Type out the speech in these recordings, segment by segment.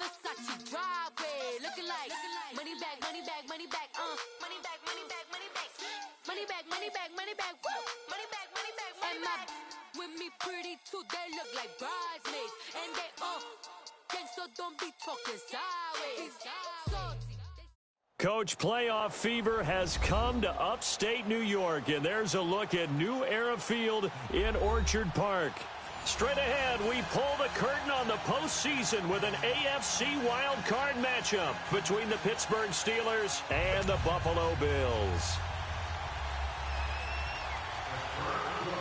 Versace driveway, looking like money back, money back, money back, money back, money back, money back, money back, money back, money back, woo, money back, money back, money back. With me pretty too, they look like bridesmaids, and they gangsta don't be talking sideways. Coach, playoff fever has come to upstate New York, and there's a look at New Era Field in Orchard Park. Straight ahead, we pull the curtain on the postseason with an AFC wildcard matchup between the Pittsburgh Steelers and the Buffalo Bills.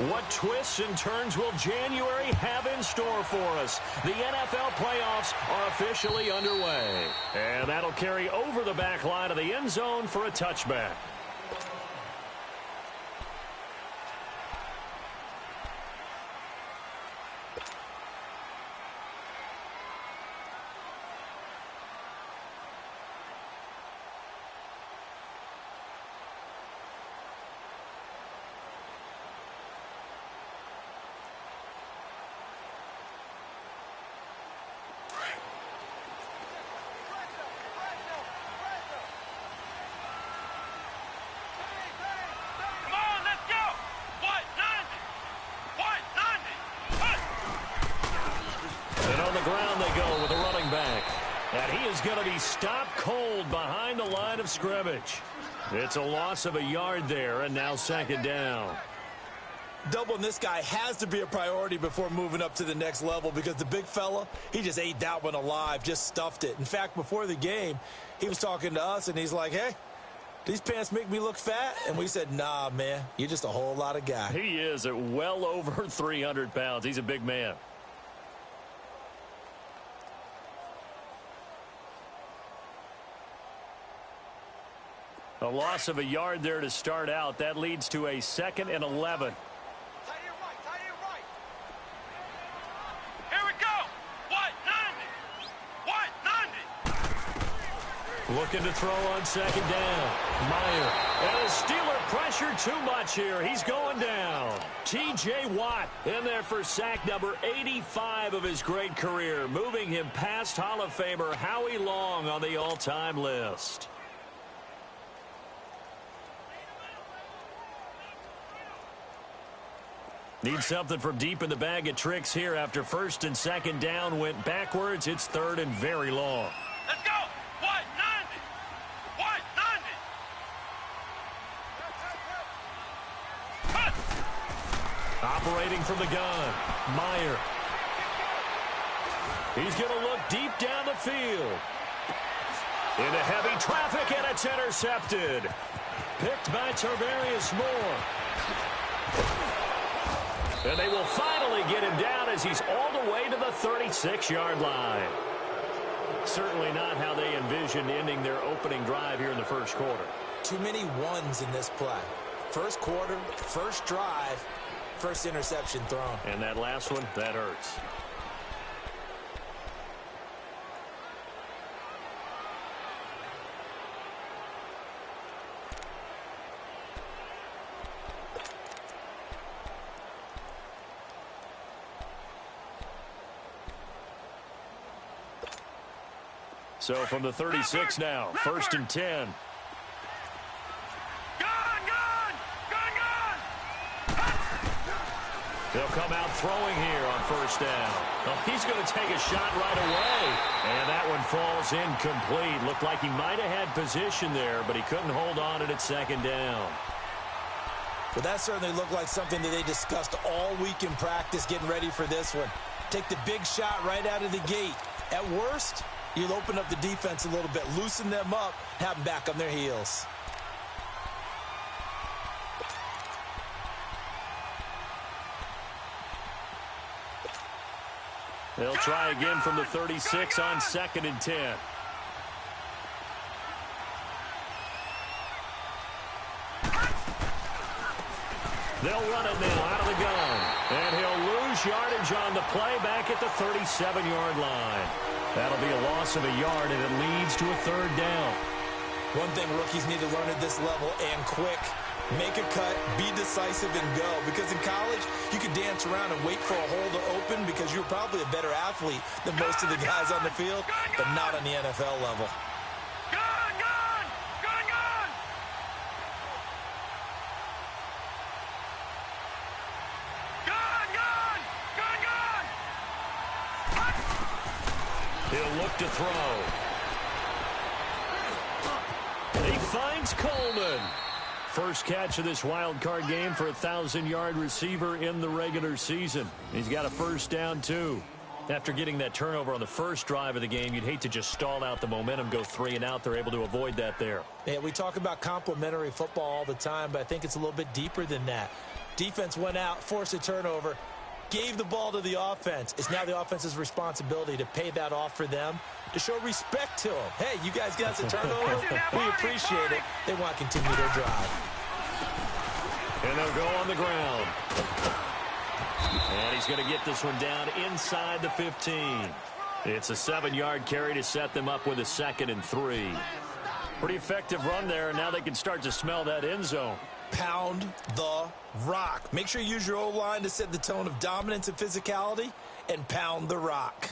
What twists and turns will January have in store for us? The NFL playoffs are officially underway. And that'll carry over the back line of the end zone for a touchback. Ground they go with a running back. And he is going to be stopped cold behind the line of scrimmage. It's a loss of a yard there, and now second down. Doubling this guy has to be a priority before moving up to the next level because the big fella, he just ate that one alive, just stuffed it. In fact, before the game, he was talking to us, and he's like, hey, these pants make me look fat? And we said, nah, man, you're just a whole lot of guy. He is at well over 300 pounds. He's a big man. A loss of a yard there to start out. That leads to a 2nd and 11. Tight end right. Here we go. What? 90. Looking to throw on second down. Meyer. And the Steeler pressure too much here. He's going down. T.J. Watt in there for sack number 85 of his great career, moving him past Hall of Famer Howie Long on the all-time list. Need something from deep in the bag of tricks here after 1st and 2nd down went backwards. It's 3rd and very long. Let's go. What? 90. Operating from the gun. Meyer. He's going to look deep down the field. Into heavy traffic, and it's intercepted. Picked by Tarvarius Moore. And they will finally get him down as he's all the way to the 36-yard line. Certainly not how they envisioned ending their opening drive here in the first quarter. Too many ones in this play. First quarter, first drive, first interception thrown. And that last one, that hurts. So from the 36 now, 1st and 10. They'll come out throwing here on 1st down. Oh, he's going to take a shot right away. And that one falls incomplete. Looked like he might have had position there, but he couldn't hold on it at 2nd down. But that certainly looked like something that they discussed all week in practice getting ready for this one. Take the big shot right out of the gate. At worst, you'll open up the defense a little bit, loosen them up, have them back on their heels. They'll try again from the 36 on 2nd and 10. They'll run it now out of the gun. And he'll lose yardage on the play back at the 37-yard line. That'll be a loss of a yard, and it leads to a 3rd down. One thing rookies need to learn at this level and quick, Make a cut, be decisive, and go. Because in college, you could dance around and wait for a hole to open because you're probably a better athlete than most of the guys on the field, but not on the NFL level. He'll look to throw. He finds Coleman. First catch of this wild card game for a 1,000-yard receiver in the regular season. He's got a first down, too. After getting that turnover on the first drive of the game, you'd hate to just stall out the momentum, go 3 and out. They're able to avoid that there. Yeah, we talk about complementary football all the time, but I think it's a little bit deeper than that. Defense went out, forced a turnover, gave the ball to the offense. It's now the offense's responsibility to pay that off for them, to show respect to them. Hey, you guys got us a turnover? We appreciate it. They want to continue their drive. And they'll go on the ground. And he's going to get this one down inside the 15. It's a 7-yard carry to set them up with a 2nd and 3. Pretty effective run there, and now they can start to smell that end zone. Pound the rock. Make sure you use your O-line to set the tone of dominance and physicality, and pound the rock.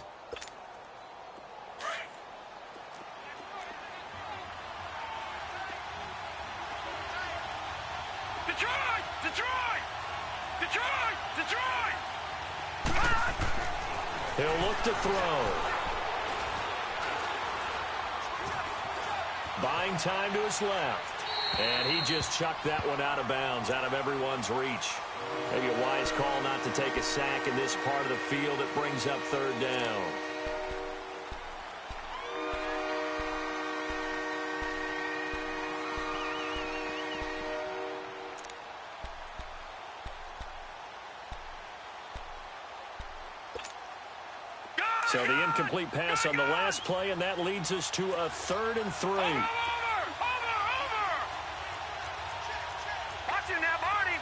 Detroit! Detroit! Detroit! Detroit! He'll look to throw. Buying time to his left. And he just chucked that one out of bounds, out of everyone's reach. Maybe a wise call not to take a sack in this part of the field. It brings up 3rd down. So the incomplete pass on the last play, and that leads us to a 3rd and 3. Over! Watch it now, Barney!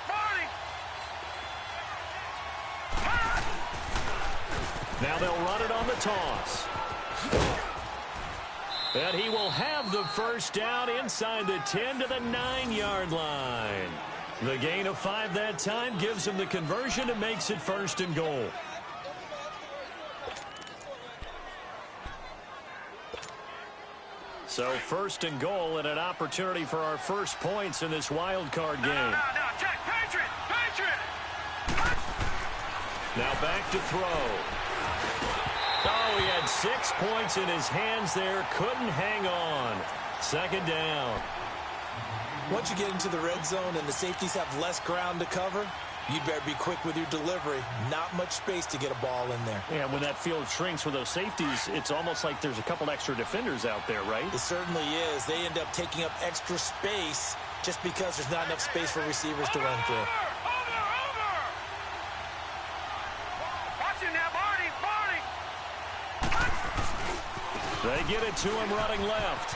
Now they'll run it on the toss. And he will have the first down inside the 10 to the 9-yard line. The gain of 5 that time gives him the conversion and makes it 1st and goal. So 1st and goal and an opportunity for our first points in this wild card game. No, Jack, Patriot! Now back to throw. Oh, he had 6 points in his hands there. Couldn't hang on. 2nd down. Once you get into the red zone and the safeties have less ground to cover, you better be quick with your delivery. Not much space to get a ball in there. Yeah, when that field shrinks with those safeties, it's almost like there's a couple extra defenders out there, right? It certainly is. They end up taking up extra space just because there's not enough space for receivers to run through. Watch it now, Barney! They get it to him running left.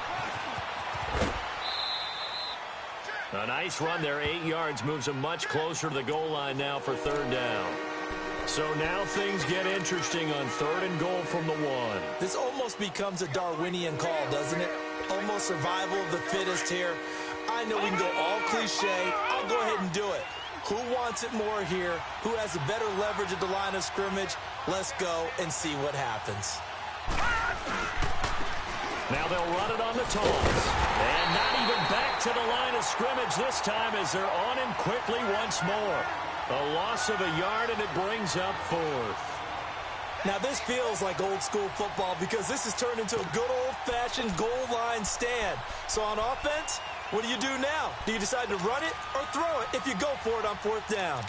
A nice run there, 8 yards, moves him much closer to the goal line now for 3rd down. So now things get interesting on 3rd and goal from the 1. This almost becomes a Darwinian call, doesn't it? Almost survival of the fittest here. I know we can go all cliche. I'll go ahead and do it. Who wants it more here? Who has a better leverage at the line of scrimmage? Let's go and see what happens. Now they'll run it on the toss. And not even back to the line of scrimmage this time as they're on him quickly once more. A loss of a yard, and it brings up 4th. Now this feels like old school football because this has turned into a good old-fashioned goal line stand. So on offense, what do you do now? Do you decide to run it or throw it if you go for it on 4th down?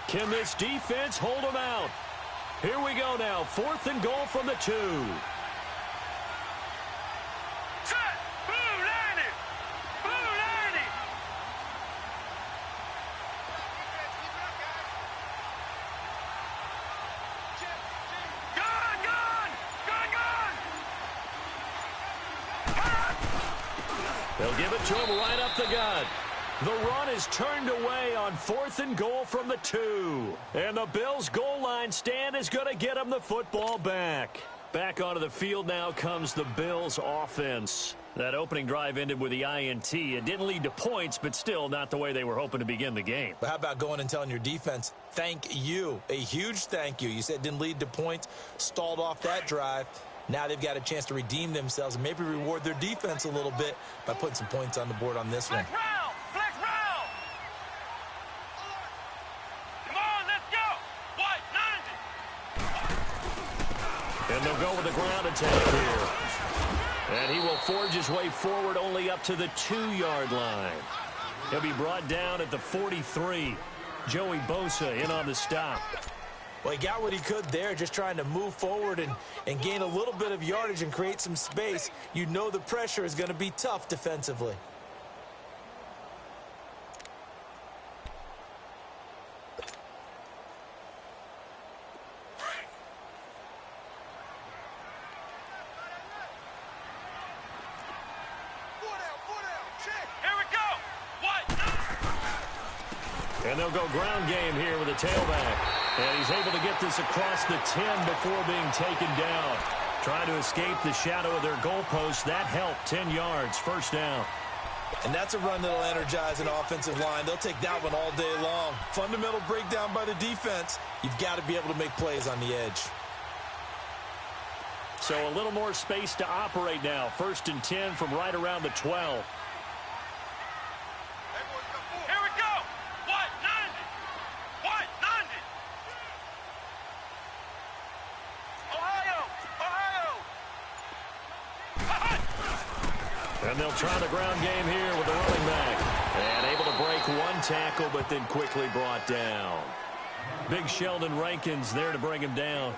Can this defense hold them out? Here we go now. 4th and goal from the 2. Set! Blue landed! Blue landed! Gun! They'll give it to him right up the gut. The run is turned away on 4th and goal from the 2. And the Bills' goal line stand is going to get them the football back. Back onto the field now comes the Bills offense. That opening drive ended with the INT. It didn't lead to points, but still not the way they were hoping to begin the game. But how about going and telling your defense, thank you, a huge thank you. You said it didn't lead to points, stalled off that drive. Now they've got a chance to redeem themselves and maybe reward their defense a little bit by putting some points on the board on this one. Flex round! Flex round! Come on, let's go! What? 90! And they'll go with the ground attack here. And he will forge his way forward only up to the 2-yard line. He'll be brought down at the 43. Joey Bosa in on the stop. Well, he got what he could there, just trying to move forward and gain a little bit of yardage and create some space. You know the pressure is going to be tough defensively. And they'll go ground game here with a tailback. And he's able to get this across the 10 before being taken down. Trying to escape the shadow of their goalpost. That helped. 10 yards, first down. And that's a run that'll energize an offensive line. They'll take that one all day long. Fundamental breakdown by the defense. You've got to be able to make plays on the edge. So a little more space to operate now. First and 10 from right around the 12. And they'll try the ground game here with the running back. And able to break one tackle, but then quickly brought down. Big Sheldon Rankins there to bring him down.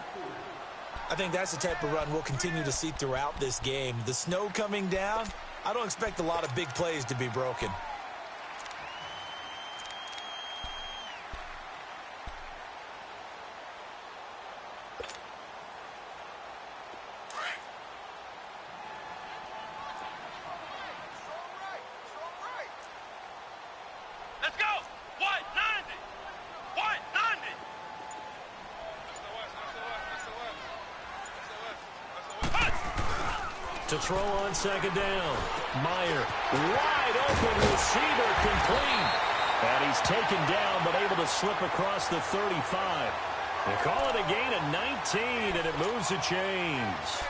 I think that's the type of run we'll continue to see throughout this game. The snow coming down, I don't expect a lot of big plays to be broken. To throw on second down. Meyer, wide open receiver, complete. And he's taken down, but able to slip across the 35. They call it a gain of 19, and it moves the chains.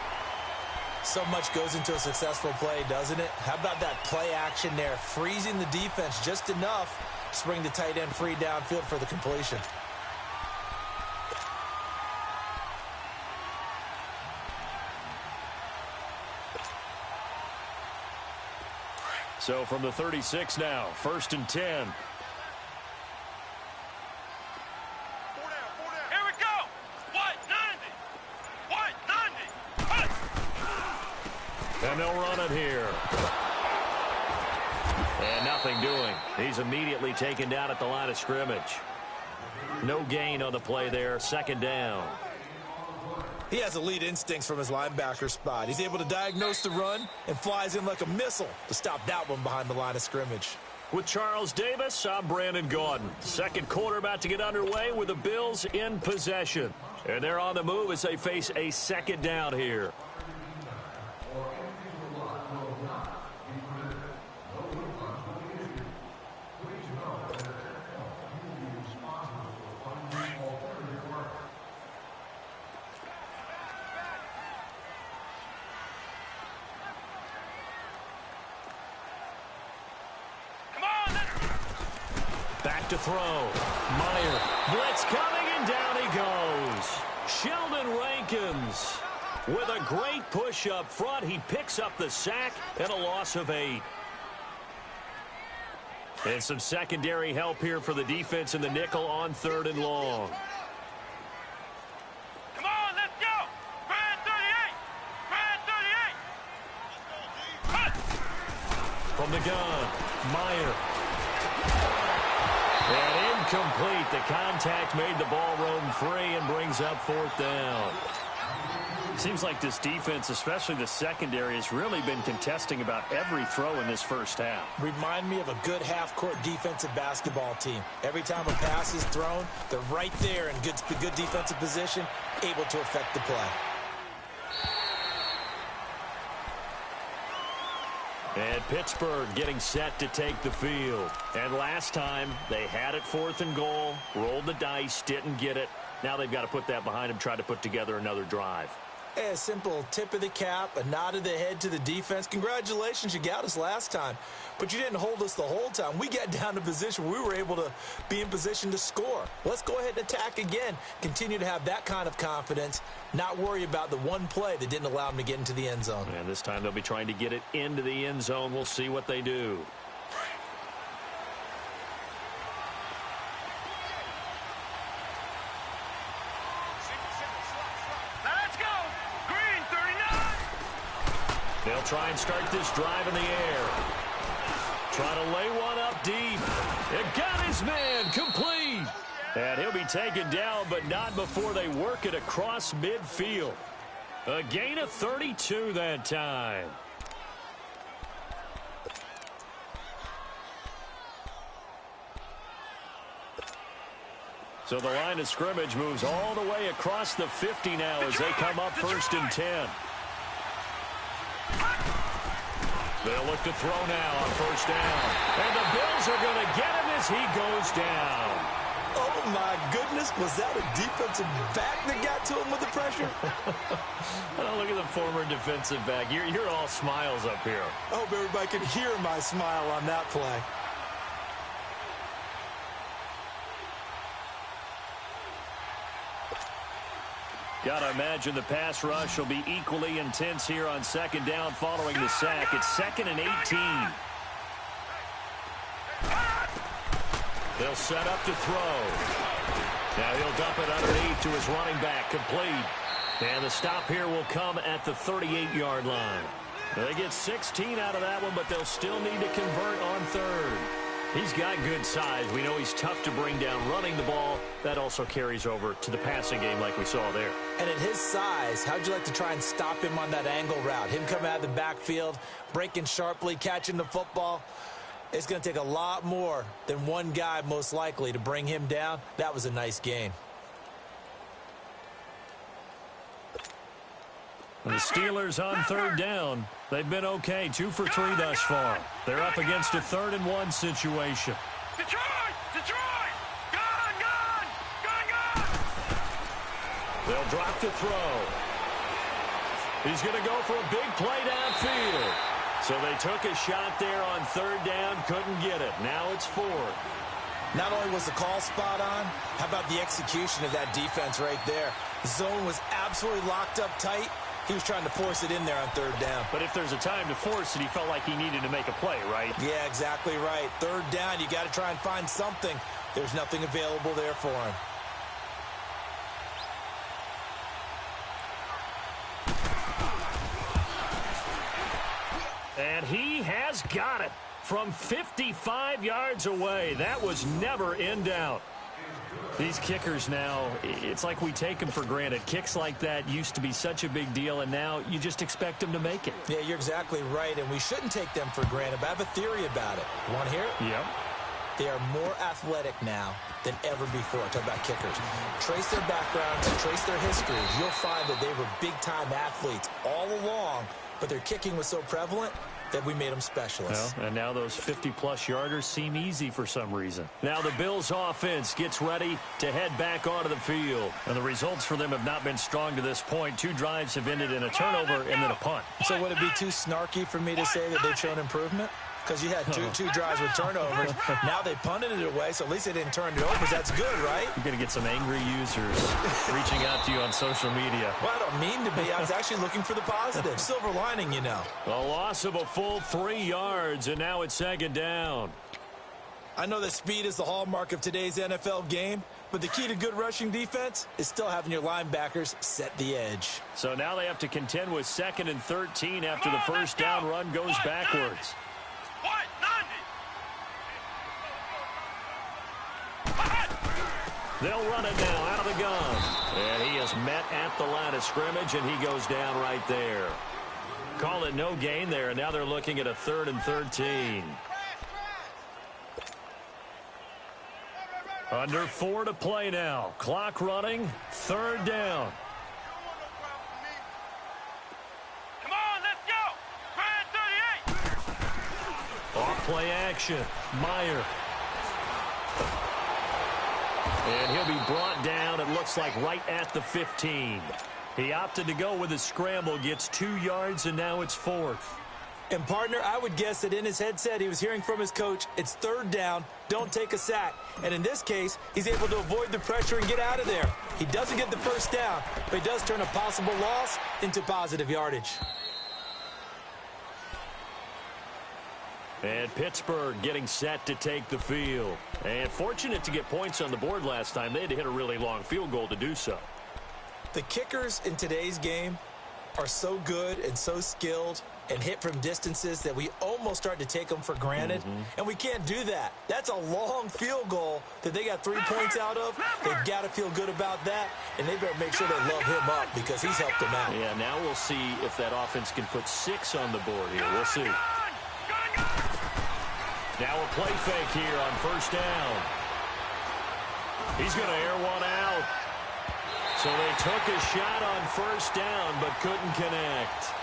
So much goes into a successful play, doesn't it? How about that play action there, freezing the defense just enough to bring the tight end free downfield for the completion. So from the 36 now, first and 10. Here we go! What? 90! What? 90! And they'll run it here. And nothing doing. He's immediately taken down at the line of scrimmage. No gain on the play there, second down. He has elite instincts from his linebacker spot. He's able to diagnose the run and flies in like a missile to stop that one behind the line of scrimmage. With Charles Davis, I'm Brandon Gaudin. Second quarter about to get underway with the Bills in possession. And they're on the move as they face a second down here. To throw. Meyer. Blitz coming, and down he goes. Sheldon Rankins with a great push up front. He picks up the sack and a loss of 8. And some secondary help here for the defense in the nickel on 3rd and long. Come on, let's go! Brand 38! Brand 38! From the gun, Meyer. And incomplete. The contact made the ball roam free and brings up 4th down. Seems like this defense, especially the secondary, has really been contesting about every throw in this first half. Remind me of a good half-court defensive basketball team. Every time a pass is thrown, they're right there in good defensive position, able to affect the play. And Pittsburgh getting set to take the field. And last time, they had it 4th and goal, rolled the dice, didn't get it. Now they've got to put that behind them, try to put together another drive. A simple tip of the cap, a nod of the head to the defense. Congratulations, you got us last time. But you didn't hold us the whole time. We got down to position where we were able to be in position to score. Let's go ahead and attack again. Continue to have that kind of confidence. Not worry about the one play that didn't allow them to get into the end zone. And this time they'll be trying to get it into the end zone. We'll see what they do. They'll try and start this drive in the air. Try to lay one up deep. It got his man complete. And he'll be taken down, but not before they work it across midfield. A gain of 32 that time. So the line of scrimmage moves all the way across the 50 now as they come up 1st and 10. They'll look to throw now on 1st down. And the Bills are going to get him as he goes down. Oh, my goodness. Was that a defensive back that got to him with the pressure? Oh, look at the former defensive back. You're all smiles up here. I hope everybody can hear my smile on that play. Got to imagine the pass rush will be equally intense here on 2nd down following the sack. It's 2nd and 18. They'll set up to throw. Now he'll dump it underneath to his running back, complete. And the stop here will come at the 38-yard line. They get 16 out of that one, but they'll still need to convert on 3rd. He's got good size. We know he's tough to bring down running the ball. That also carries over to the passing game like we saw there. And at his size, how'd you like to try and stop him on that angle route? Him coming out of the backfield, breaking sharply, catching the football. It's going to take a lot more than one guy, most likely, to bring him down. That was a nice gain. The Steelers on 3rd down. They've been okay, 2 for 3 thus far. They're up against a 3rd and 1 situation. Detroit! Detroit! Gone! Gone! Gone! Gone! They'll drop to throw. He's going to go for a big play downfield. So they took a shot there on 3rd down, couldn't get it. Now it's 4th. Not only was the call spot on, how about the execution of that defense right there? The zone was absolutely locked up tight. He was trying to force it in there on 3rd down. But if there's a time to force it, he felt like he needed to make a play, right? Yeah, exactly right. 3rd down, you got to try and find something. There's nothing available there for him. And he has got it from 55 yards away. That was never in doubt. These kickers now, it's like we take them for granted. Kicks like that used to be such a big deal, and now you just expect them to make it. Yeah, you're exactly right, and we shouldn't take them for granted, but I have a theory about it. You want to hear it? Yep. They are more athletic now than ever before. Talk about kickers. Trace their backgrounds, trace their histories. You'll find that they were big-time athletes all along, but their kicking was so prevalent that we made them specialists. Well, and now those 50-plus yarders seem easy for some reason. Now the Bills' offense gets ready to head back onto the field. And the results for them have not been strong to this point. 2 drives have ended in a turnover and then a punt. So would it be too snarky for me to say that they've shown improvement? Because you had two drives with turnovers. Now they punted it away, so at least they didn't turn it over. That's good, right? You're going to get some angry users reaching out to you on social media. Well, I don't mean to be. I was actually looking for the positive. Silver lining, you know. A loss of a full 3 yards, and now it's 2nd down. I know that speed is the hallmark of today's NFL game, but the key to good rushing defense is still having your linebackers set the edge. So now they have to contend with 2nd and 13 after the first down run goes backwards. They'll run it now out of the gun. And he is met at the line of scrimmage, and he goes down right there. Call it no gain there, and now they're looking at a 3rd and 13. Under 4 to play now. Clock running, 3rd down. Come on, let's go. Brand 38. Off play action. Meyer. And he'll be brought down, it looks like, right at the 15. He opted to go with a scramble, gets 2 yards, and now it's 4th. And, partner, I would guess that in his headset he was hearing from his coach, it's 3rd down, don't take a sack. And in this case, he's able to avoid the pressure and get out of there. He doesn't get the 1st down, but he does turn a possible loss into positive yardage. And Pittsburgh getting set to take the field. And fortunate to get points on the board last time. They had to hit a really long field goal to do so. The kickers in today's game are so good and so skilled and hit from distances that we almost start to take them for granted. And we can't do that. That's a long field goal that they got 3 points out of. They've got to feel good about that, and they better make sure they love him up because he's helped them out. Yeah, now we'll see if that offense can put 6 on the board here. We'll see. Now a play fake here on 1st down. He's going to air one out. So they took a shot on 1st down but couldn't connect.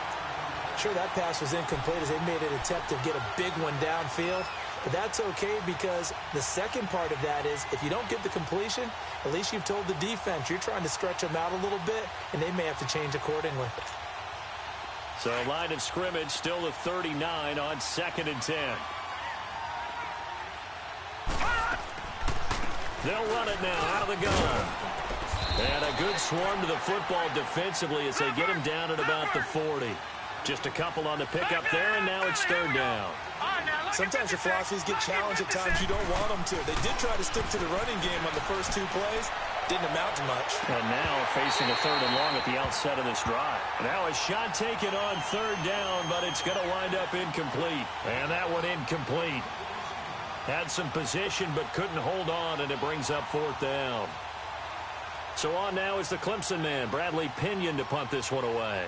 Sure, that pass was incomplete as they made an attempt to get a big one downfield. But that's okay because the second part of that is if you don't get the completion, at least you've told the defense you're trying to stretch them out a little bit, and they may have to change accordingly. So line of scrimmage still the 39 on 2nd and 10. They'll run it now out of the gun. And a good swarm to the football defensively as they get him down at about the 40. Just a couple on the pickup there, and now it's 3rd down. Sometimes your philosophies get challenged at times you don't want them to. They did try to stick to the running game on the first 2 plays. Didn't amount to much. And now facing a 3rd and long at the outset of this drive. Now a shot taken on 3rd down, but it's going to wind up incomplete. And that one incomplete. Had some position but couldn't hold on, and it brings up 4th down. So on now is the Clemson man, Bradley Pinion, to punt this one away.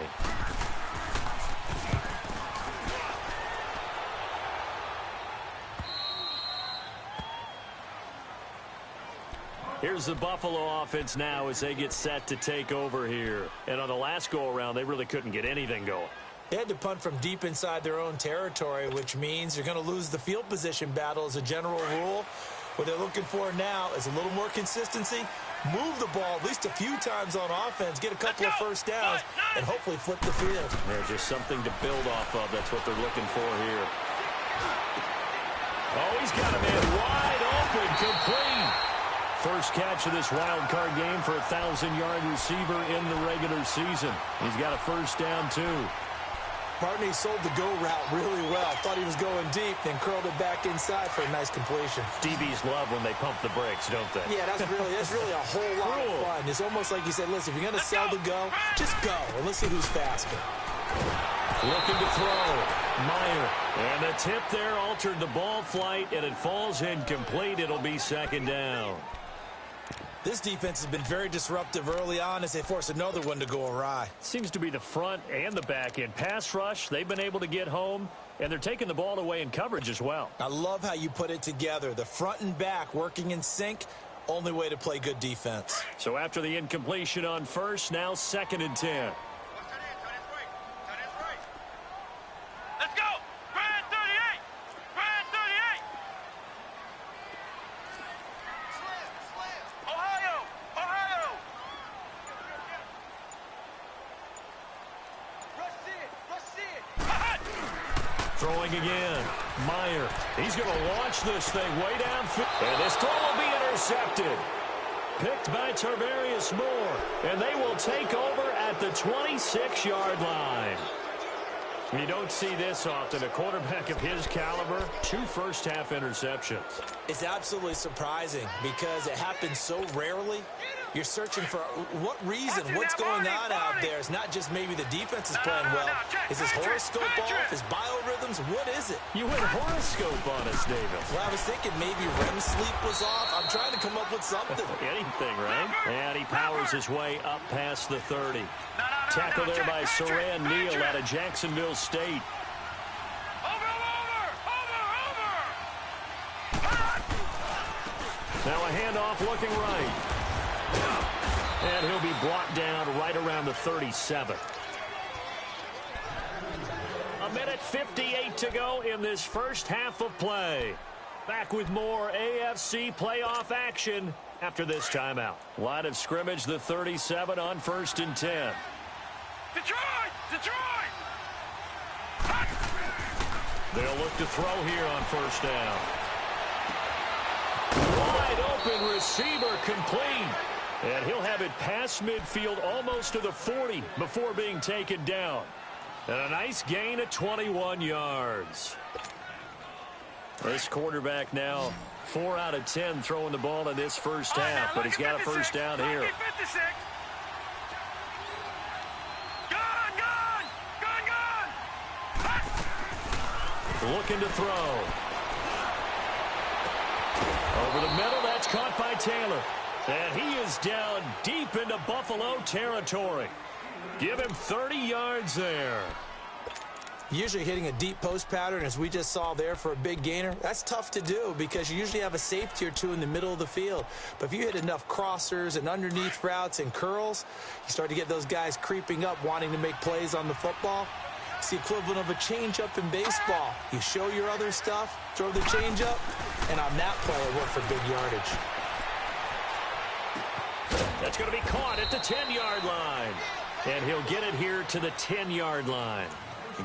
Here's the Buffalo offense now as they get set to take over here. And on the last go-around, they really couldn't get anything going. They had to punt from deep inside their own territory, which means you're going to lose the field position battle as a general rule. What they're looking for now is a little more consistency, move the ball at least a few times on offense, get a couple of 1st downs, and hopefully flip the field. Yeah, just something to build off of. That's what they're looking for here. Oh, he's got a man wide open, complete. First catch of this wild card game for a 1,000-yard receiver in the regular season. He's got a 1st down, too. Partner, he sold the go route really well. Thought he was going deep, then curled it back inside for a nice completion. DBs love when they pump the brakes, don't they? Yeah, that's really a whole lot of fun. It's almost like you said, listen, if you're going to sell the go, just go, and let's see who's faster. Looking to throw. Meyer. And the tip there altered the ball flight, and it falls incomplete. It'll be 2nd down. This defense has been very disruptive early on as they force another one to go awry. Seems to be the front and the back end. Pass rush, they've been able to get home, and they're taking the ball away in coverage as well. I love how you put it together. The front and back working in sync, only way to play good defense. So after the incompletion on 1st, now 2nd and 10. Let's go! Brand 38! Brand 38! Ohio! Ohio! Throwing again. Meyer. He's going to launch this thing way downfield. And this throw will be intercepted. Picked by Tarvarius Moore. And they will take over at the 26-yard line. You don't see this often. A quarterback of his caliber, 2 first-half interceptions. It's absolutely surprising because it happens so rarely. You're searching for what reason, what's going on out there. It's not just maybe the defense is playing well. Is his horoscope off? His biorhythms? What is it? You went horoscope on us, David. Well, I was thinking maybe REM sleep was off. I'm trying to come up with something. Anything, right? And he powers his way up past the 30. Tackle there by Saran Neal out of Jacksonville State. Now a handoff looking right. And he'll be brought down right around the 37. A minute .58 to go in this first half of play. Back with more AFC playoff action after this timeout. Line of scrimmage, the 37 on 1st and 10. Detroit! Detroit! They'll look to throw here on 1st down. Wide open receiver complete. And he'll have it past midfield almost to the 40 before being taken down. And a nice gain of 21 yards. This quarterback now 4 out of 10 throwing the ball in this first half, but he's got a first down here. Looking to throw. Over the middle, that's caught by Taylor. And he is down deep into Buffalo territory. Give him 30 yards there. Usually hitting a deep post pattern, as we just saw there for a big gainer, that's tough to do because you usually have a safety or two in the middle of the field. But if you hit enough crossers and underneath routes and curls, you start to get those guys creeping up wanting to make plays on the football. It's the equivalent of a change-up in baseball. You show your other stuff, throw the change-up, and on that play, it worked for big yardage. That's going to be caught at the 10-yard line. And he'll get it here to the 10-yard line.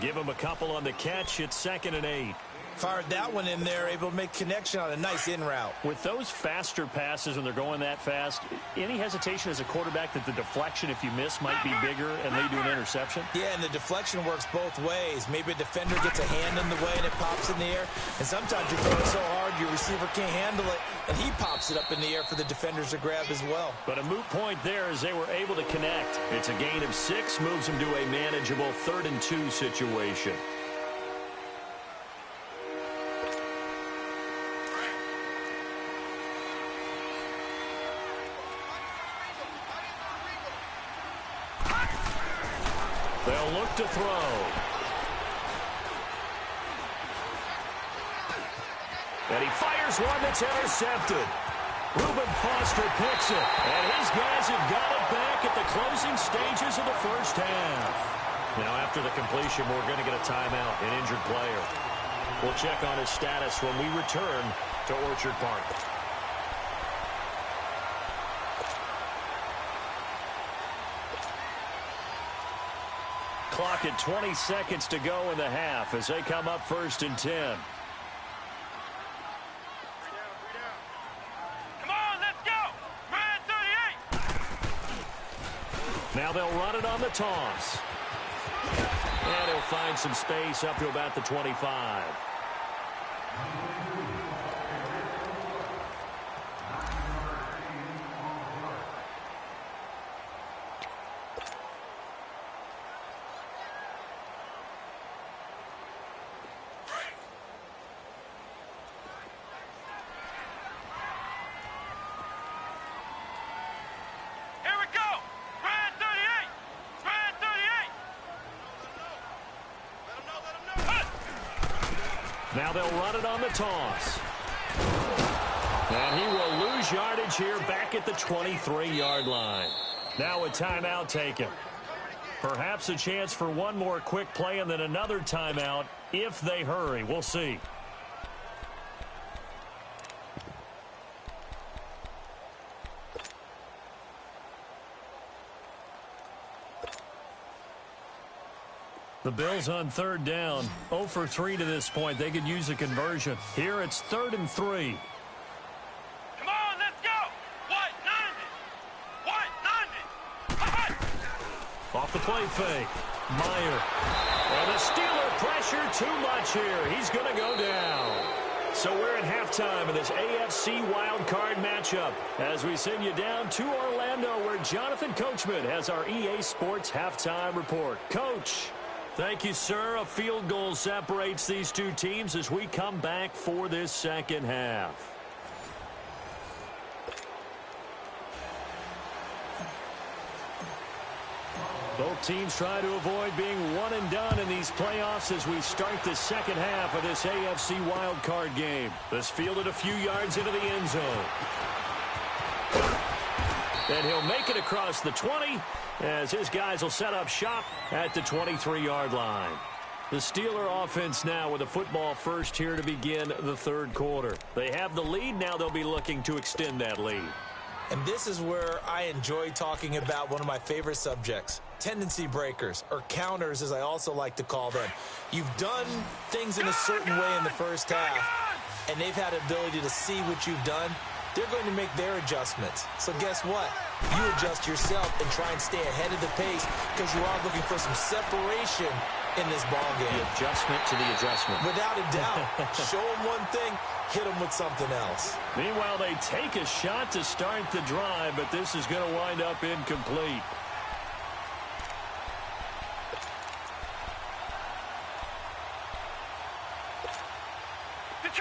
Give him a couple on the catch. It's 2nd and 8. Fired that one in there, able to make connection on a nice in route. With those faster passes when they're going that fast, any hesitation as a quarterback that the deflection, if you miss, might be bigger and lead to an interception? Yeah, and the deflection works both ways. Maybe a defender gets a hand in the way and it pops in the air. And sometimes you're throwing so hard your receiver can't handle it, and he pops it up in the air for the defenders to grab as well. But a moot point there as they were able to connect. It's a gain of 6, moves them to a manageable 3rd and 2 situation. They'll look to throw. And he fires one that's intercepted. Reuben Foster picks it. And his guys have got it back at the closing stages of the first half. Now, after the completion, we're going to get a timeout, an injured player. We'll check on his status when we return to Orchard Park. Clock at 20 seconds to go in the half as they come up 1st and 10. Come on, let's go! Red 38! Now they'll run it on the toss. And he'll find some space up to about the 25. Now they'll run it on the toss. And he will lose yardage here back at the 23-yard line. Now a timeout taken. Perhaps a chance for one more quick play and then another timeout if they hurry. We'll see. The Bills on 3rd down, 0 for 3 to this point. They could use a conversion. Here it's 3rd and 3. Come on, let's go! White 90! Off the play fake. Meyer. And the Steeler pressure too much here. He's going to go down. So we're at halftime in this AFC wildcard matchup as we send you down to Orlando where Jonathan Coachman has our EA Sports halftime report. Coach. Thank you, sir. A field goal separates these two teams as we come back for this second half. Both teams try to avoid being one and done in these playoffs as we start the second half of this AFC wildcard game. This fielded a few yards into the end zone. And he'll make it across the 20 as his guys will set up shop at the 23-yard line. The Steeler offense now with a football first here to begin the third quarter. They have the lead. Now they'll be looking to extend that lead. And this is where I enjoy talking about one of my favorite subjects, tendency breakers, or counters as I also like to call them. You've done things in a certain way in the first half, and they've had the ability to see what you've done. They're going to make their adjustments. So guess what? You adjust yourself and try and stay ahead of the pace because you are looking for some separation in this ball game. The adjustment to the adjustment. Without a doubt. Show them one thing, hit them with something else. Meanwhile, they take a shot to start the drive, but this is going to wind up incomplete.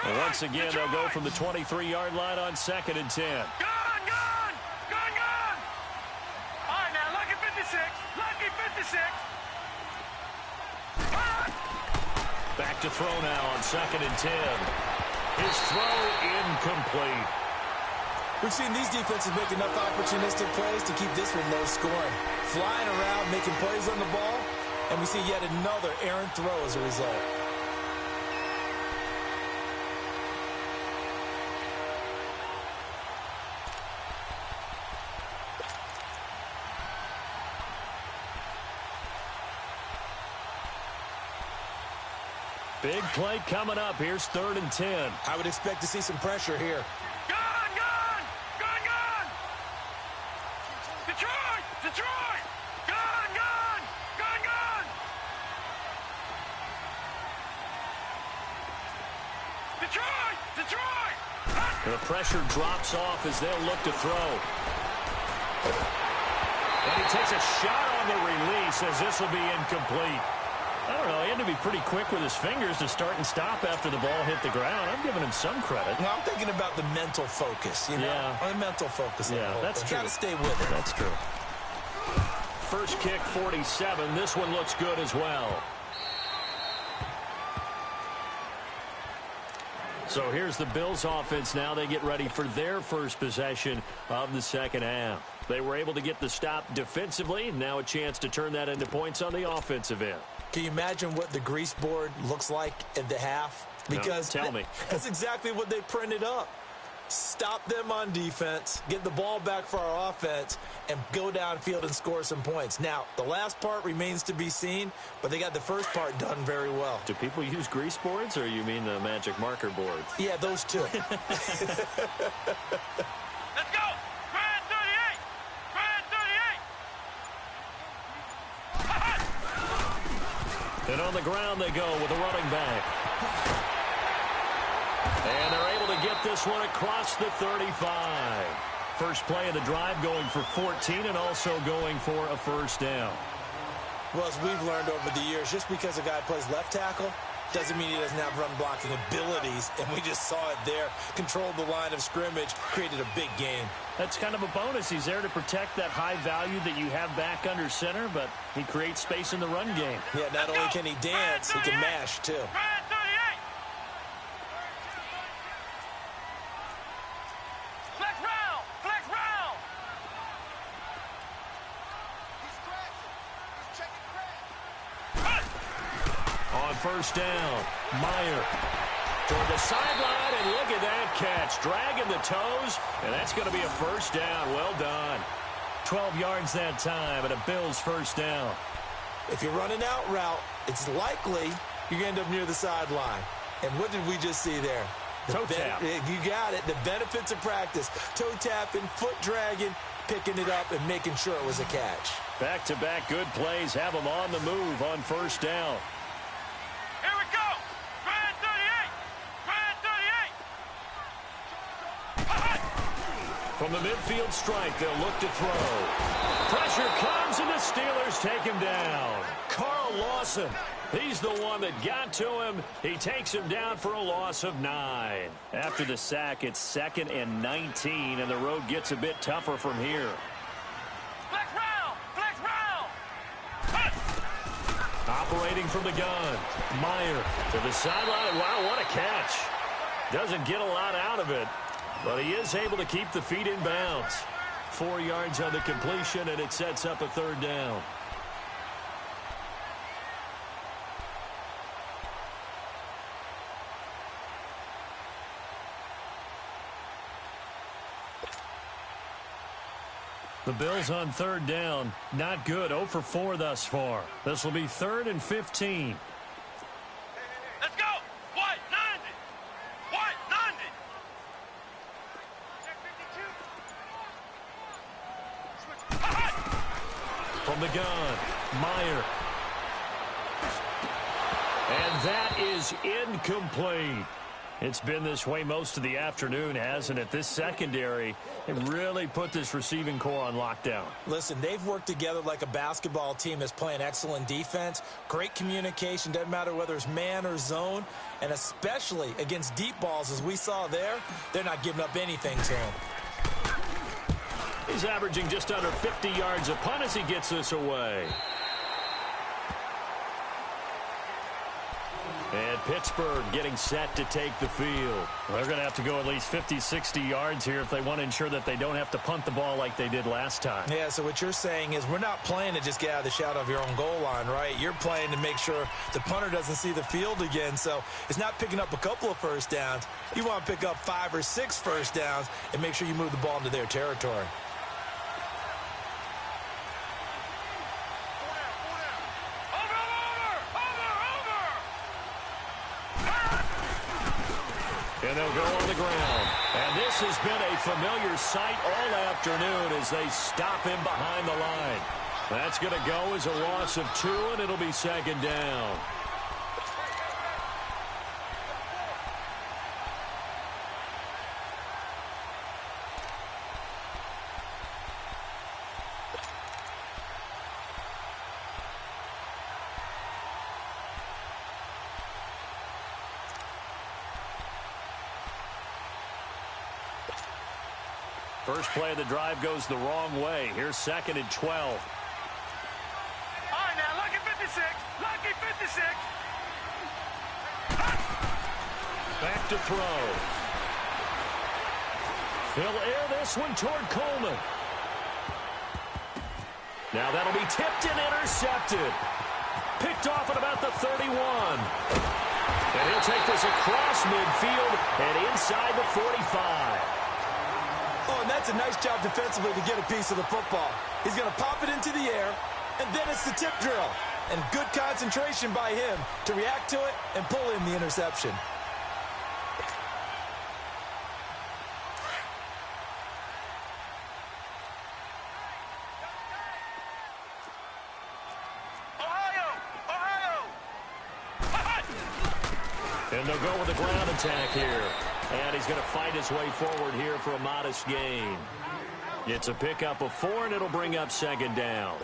And once again, they'll go from the 23-yard line on 2nd and 10. Gone! All right, now, lucky 56. Lucky 56. Back to throw now on 2nd and 10. His throw incomplete. We've seen these defenses make enough opportunistic plays to keep this one low scoring. Flying around, making plays on the ball, and we see yet another errant throw as a result. Big play coming up. Here's 3rd and 10. I would expect to see some pressure here. Gone! Detroit! Gone! Detroit! The pressure drops off as they'll look to throw. And he takes a shot on the release as this will be incomplete. I don't know. He had to be pretty quick with his fingers to start and stop after the ball hit the ground. I'm giving him some credit. Well, I'm thinking about the mental focus, you know? Yeah. The mental focus. Yeah, that's true. Got to stay with it. That's true. First kick, 47. This one looks good as well. So here's the Bills offense now. They get ready for their first possession of the second half. They were able to get the stop defensively. Now a chance to turn that into points on the offensive end. Can you imagine what the grease board looks like at the half? Because no, tell me. That's exactly what they printed up. Stop them on defense, get the ball back for our offense, and go downfield and score some points. Now, the last part remains to be seen, but they got the first part done very well. Do people use grease boards, or you mean the magic marker boards? Yeah, those two. Let's go! Grand 38! Grand 38! And on the ground they go with a running back. And they're able to get this one across the 35. First play of the drive going for 14 and also going for a first down. Well, as we've learned over the years, just because a guy plays left tackle doesn't mean he doesn't have run blocking abilities, and we just saw it there. Controlled the line of scrimmage, created a big gain. That's kind of a bonus. He's there to protect that high value that you have back under center, but he creates space in the run game. Yeah, not only can he dance, he can mash, too. Grand 38! Flex round! Flex round! On first down, Meyer toward the sideline, and look at that catch. Dragging the toes, and that's going to be a first down. Well done. 12 yards that time, and a Bills first down. If you're running out route, it's likely you're going to end up near the sideline. And what did we just see there? Toe tap. You got it. The benefits of practice. Toe tapping, foot dragging, picking it up, and making sure it was a catch. Back-to-back good plays have them on the move on first down. Here we go! Grand 38! Grand 38! From the midfield strike, they'll look to throw. Pressure comes, and the Steelers take him down. Carl Lawson, he's the one that got to him. He takes him down for a loss of 9. After the sack, it's 2nd and 19, and the road gets a bit tougher from here. Flex round! Flex round! Operating from the gun, Meyer to the sideline. Wow, what a catch. Doesn't get a lot out of it, but he is able to keep the feet in bounds. 4 yards on the completion, and it sets up a third down. The Bills on third down. Not good. 0 for 4 thus far. This will be 3rd and 15. Let's go. What? 90. What? 90. From the gun, Meyer. And that is incomplete. It's been this way most of the afternoon, hasn't it? This secondary, it really put this receiving core on lockdown. Listen, they've worked together like a basketball team that's playing excellent defense. Great communication, doesn't matter whether it's man or zone. And especially against deep balls, as we saw there, they're not giving up anything to him. He's averaging just under 50 yards a punt as he gets this away. And Pittsburgh getting set to take the field. They're going to have to go at least 50, 60 yards here if they want to ensure that they don't have to punt the ball like they did last time. Yeah, so what you're saying is we're not playing to just get out of the shadow of your own goal line, right? You're playing to make sure the punter doesn't see the field again. So it's not picking up a couple of first downs. You want to pick up 5 or 6 first downs and make sure you move the ball into their territory. And they'll go on the ground. And this has been a familiar sight all afternoon as they stop him behind the line. That's going to go as a loss of 2, and it'll be 2nd down. First play of the drive goes the wrong way. Here's 2nd and 12. All right, now, lucky 56. Lucky 56. Back to throw. He'll air this one toward Coleman. Now that'll be tipped and intercepted. Picked off at about the 31. And he'll take this across midfield and inside the 45. Oh, and that's a nice job defensively to get a piece of the football. He's going to pop it into the air, and then it's the tip drill. And good concentration by him to react to it and pull in the interception. And they'll go with a ground attack here. And he's going to fight his way forward here for a modest gain. It's a pickup of 4, and it'll bring up 2nd down.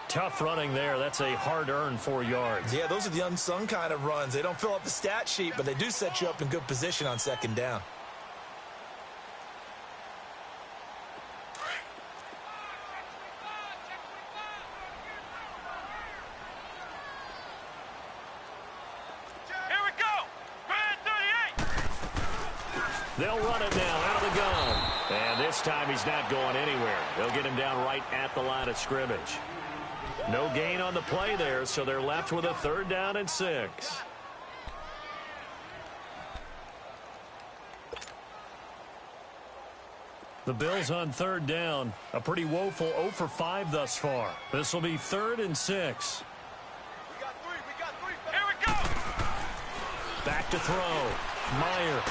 Tough running there. That's a hard-earned 4 yards. Yeah, those are the unsung kind of runs. They don't fill up the stat sheet, but they do set you up in good position on 2nd down. They'll run it now out of the gun. And this time he's not going anywhere. They'll get him down right at the line of scrimmage. No gain on the play there, so they're left with a 3rd down and 6. The Bills on 3rd down. A pretty woeful 0 for 5 thus far. This will be 3rd and 6. We got 3. We got 3. Here we go. Back to throw. Meyer.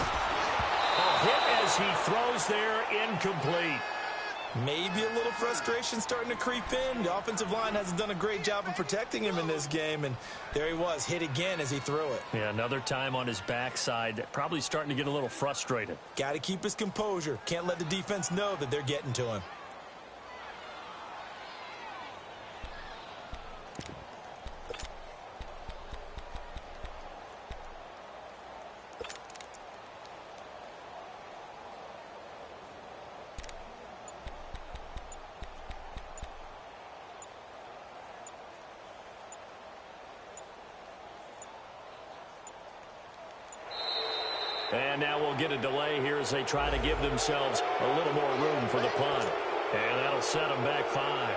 A hit as he throws there, incomplete. Maybe a little frustration starting to creep in. The offensive line hasn't done a great job of protecting him in this game, and there he was, hit again as he threw it. Yeah, another time on his backside, probably starting to get a little frustrated. Got to keep his composure. Can't let the defense know that they're getting to him. And now we'll get a delay here as they try to give themselves a little more room for the punt. And that'll set them back 5.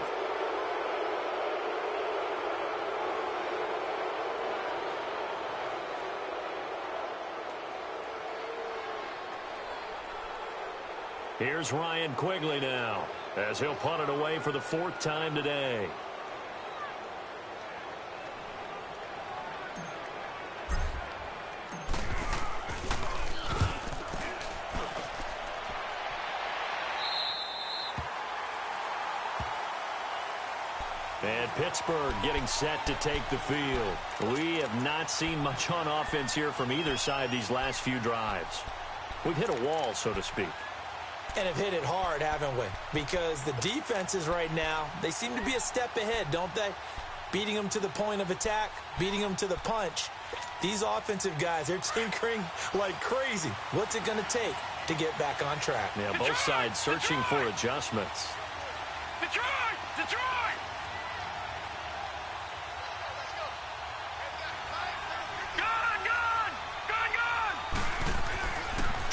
Here's Ryan Quigley now. as he'll punt it away for the 4th time today. And Pittsburgh getting set to take the field. We have not seen much on offense here from either side these last few drives. We've hit a wall, so to speak. And have hit it hard, haven't we? Because the defenses right now, they seem to be a step ahead, don't they? Beating them to the point of attack, beating them to the punch. These offensive guys, they're tinkering like crazy. What's it going to take to get back on track? Yeah, both sides searching for adjustments. Detroit! Detroit!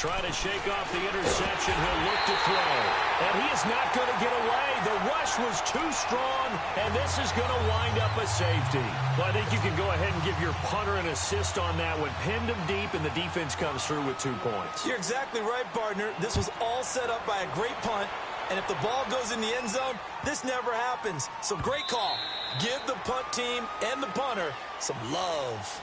Trying to shake off the interception. He'll look to throw. And he is not going to get away. The rush was too strong, and this is going to wind up a safety. Well, I think you can go ahead and give your punter an assist on that one. Pinned him deep, and the defense comes through with 2 points. You're exactly right, partner. This was all set up by a great punt, and if the ball goes in the end zone, this never happens. So great call. Give the punt team and the punter some love.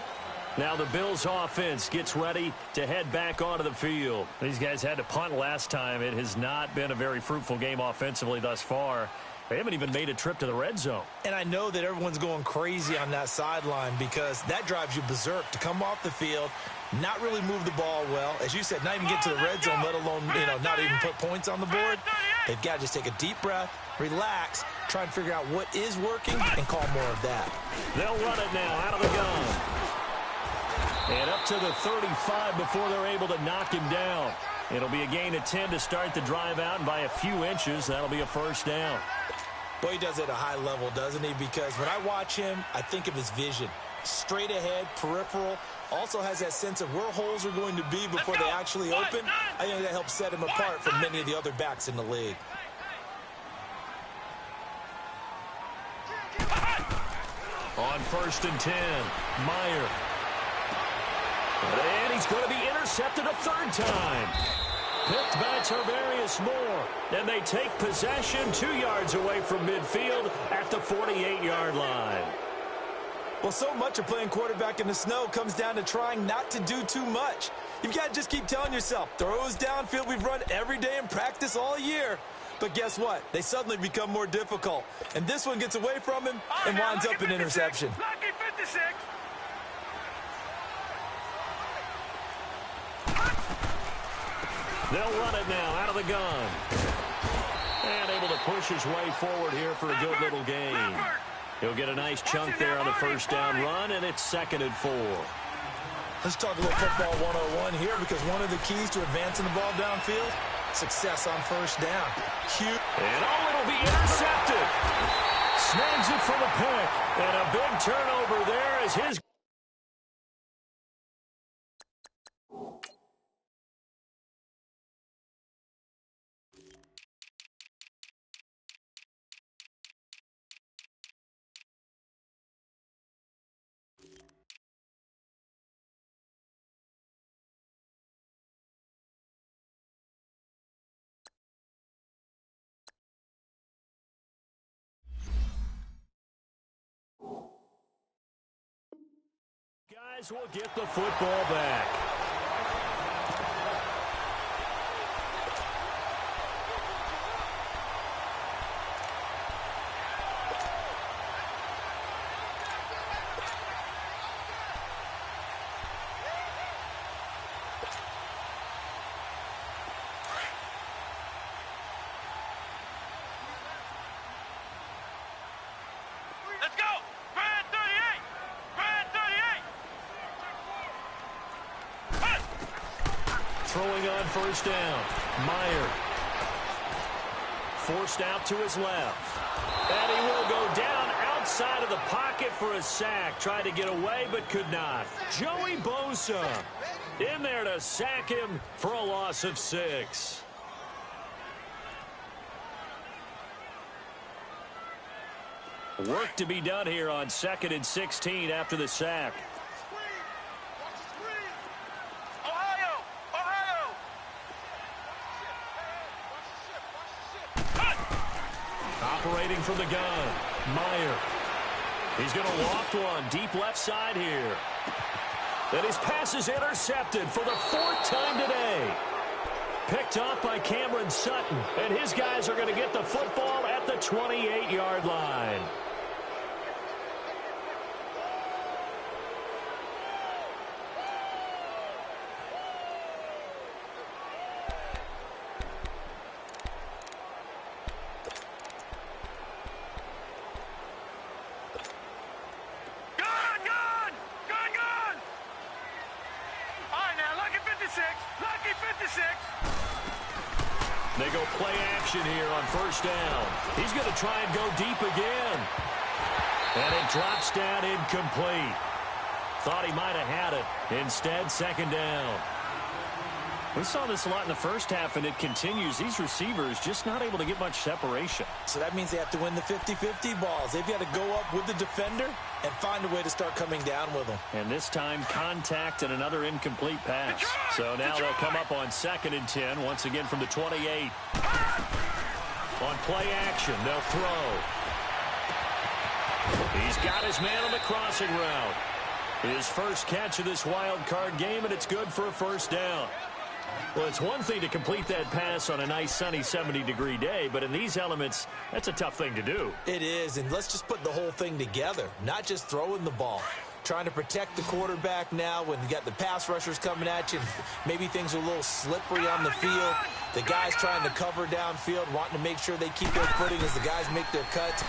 Now the Bills offense gets ready to head back onto the field. These guys had to punt last time. It has not been a very fruitful game offensively thus far. They haven't even made a trip to the red zone. And I know that everyone's going crazy on that sideline because that drives you berserk to come off the field, not really move the ball well. As you said, not even get to the red zone, let alone, not even put points on the board. They've got to just take a deep breath, relax, try and figure out what is working, and call more of that. They'll run it now out of the gun. And up to the 35 before they're able to knock him down. It'll be a gain of 10 to start the drive out, and by a few inches, that'll be a first down. Boy, he does it at a high level, doesn't he? Because when I watch him, I think of his vision. Straight ahead, peripheral, also has that sense of where holes are going to be before they actually open. I think that helps set him apart from many of the other backs in the league. On 1st and 10, Meyer. And he's going to be intercepted a 3rd time. Picked by Tarvarius Moore. And they take possession 2 yards away from midfield at the 48-yard line. Well, so much of playing quarterback in the snow comes down to trying not to do too much. You've got to just keep telling yourself, throws downfield we've run every day in practice all year. But guess what? They suddenly become more difficult. And this one gets away from him and winds up an interception. Lucky 56. They'll run it now out of the gun. And able to push his way forward here for a good little gain. He'll get a nice chunk there on the first down run, and it's 2nd and 4. Let's talk a little football 101 here, because one of the keys to advancing the ball downfield, success on first down. Cute. And it'll be intercepted. Snags it for the pick. And a big turnover there as his... Guys will get the football back. Let's go! Brad 38! Brad 38! Throwing on first down. Meyer. Forced out to his left. And he will go down outside of the pocket for a sack. Tried to get away, but could not. Joey Bosa in there to sack him for a loss of 6. Work to be done here on 2nd and 16 after the sack. Ohio! Ohio! Operating from the gun, Meyer. He's going to loft one deep left side here. And his pass is intercepted for the 4th time today. Picked off by Cameron Sutton. And his guys are going to get the football at the 28-yard line. They go play action here on 1st down. He's going to try and go deep again. And it drops down incomplete. Thought he might have had it. Instead, 2nd down. We saw this a lot in the first half, and it continues. These receivers just not able to get much separation. So that means they have to win the 50-50 balls. They've got to go up with the defender and find a way to start coming down with them. And this time, contact and another incomplete pass. So now they'll come up on 2nd and 10, once again from the 28. On play action, they'll throw. He's got his man on the crossing route. His first catch of this wild card game, and it's good for a 1st down. Well, it's one thing to complete that pass on a nice sunny 70-degree day, but in these elements, that's a tough thing to do. It is, and let's just put the whole thing together, not just throwing the ball. Trying to protect the quarterback now when you got the pass rushers coming at you. Maybe things are a little slippery on the field. The guys trying to cover downfield, wanting to make sure they keep their footing as the guys make their cuts.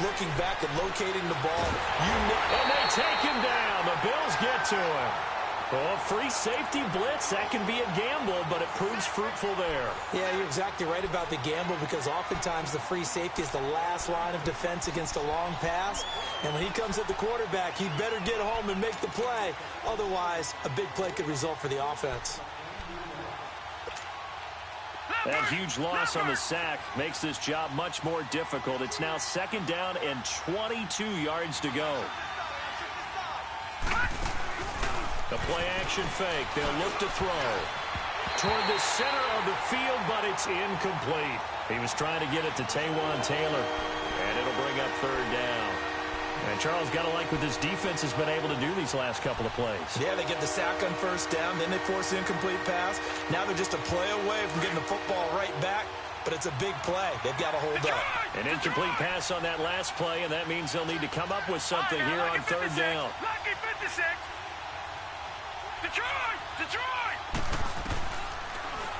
Looking back and locating the ball. And they take him down. The Bills get to him. Oh, free safety blitz, that can be a gamble, but it proves fruitful there. Yeah, you're exactly right about the gamble because oftentimes the free safety is the last line of defense against a long pass. And when he comes at the quarterback, he better get home and make the play. Otherwise, a big play could result for the offense. That huge loss on the sack makes this job much more difficult. It's now 2nd down and 22 yards to go. The play-action fake. They'll look to throw. Toward the center of the field, but it's incomplete. He was trying to get it to Taywan Taylor, and it'll bring up 3rd down. And Charles, got to like what this defense has been able to do these last couple of plays. Yeah, they get the sack on 1st down, then they force the incomplete pass. Now they're just a play away from getting the football right back, but it's a big play. They've got to hold up. An incomplete pass on that last play, and that means they'll need to come up with something here on 3rd down. Lucky 56. Detroit! Detroit!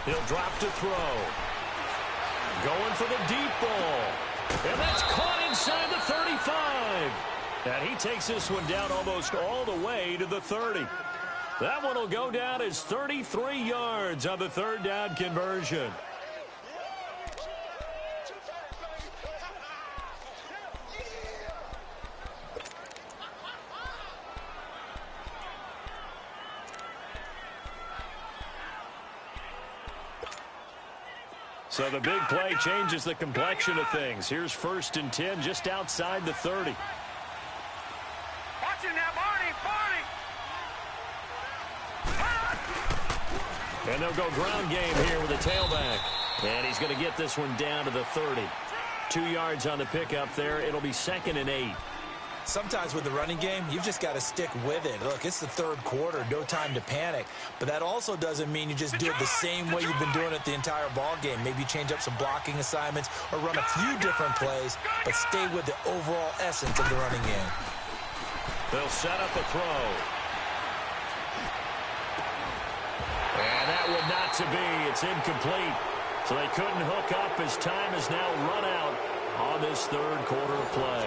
He'll drop to throw. Going for the deep ball. And that's caught inside the 35. And he takes this one down almost all the way to the 30. That one will go down as 33 yards on the 3rd down conversion. So the big play changes the complexion of things. Here's 1st and 10 just outside the 30. Watch it now, Barney! Barney! And they'll go ground game here with a tailback. And he's going to get this one down to the 30. 2 yards on the pickup there. It'll be 2nd and 8. Sometimes with the running game, you've just got to stick with it. Look, it's the 3rd quarter, no time to panic. But that also doesn't mean you just do it the same way you've been doing it the entire ball game. Maybe change up some blocking assignments or run a few different plays, but stay with the overall essence of the running game. They'll set up a throw. And that one not to be. It's incomplete. So they couldn't hook up as time is now run out on this 3rd quarter of play.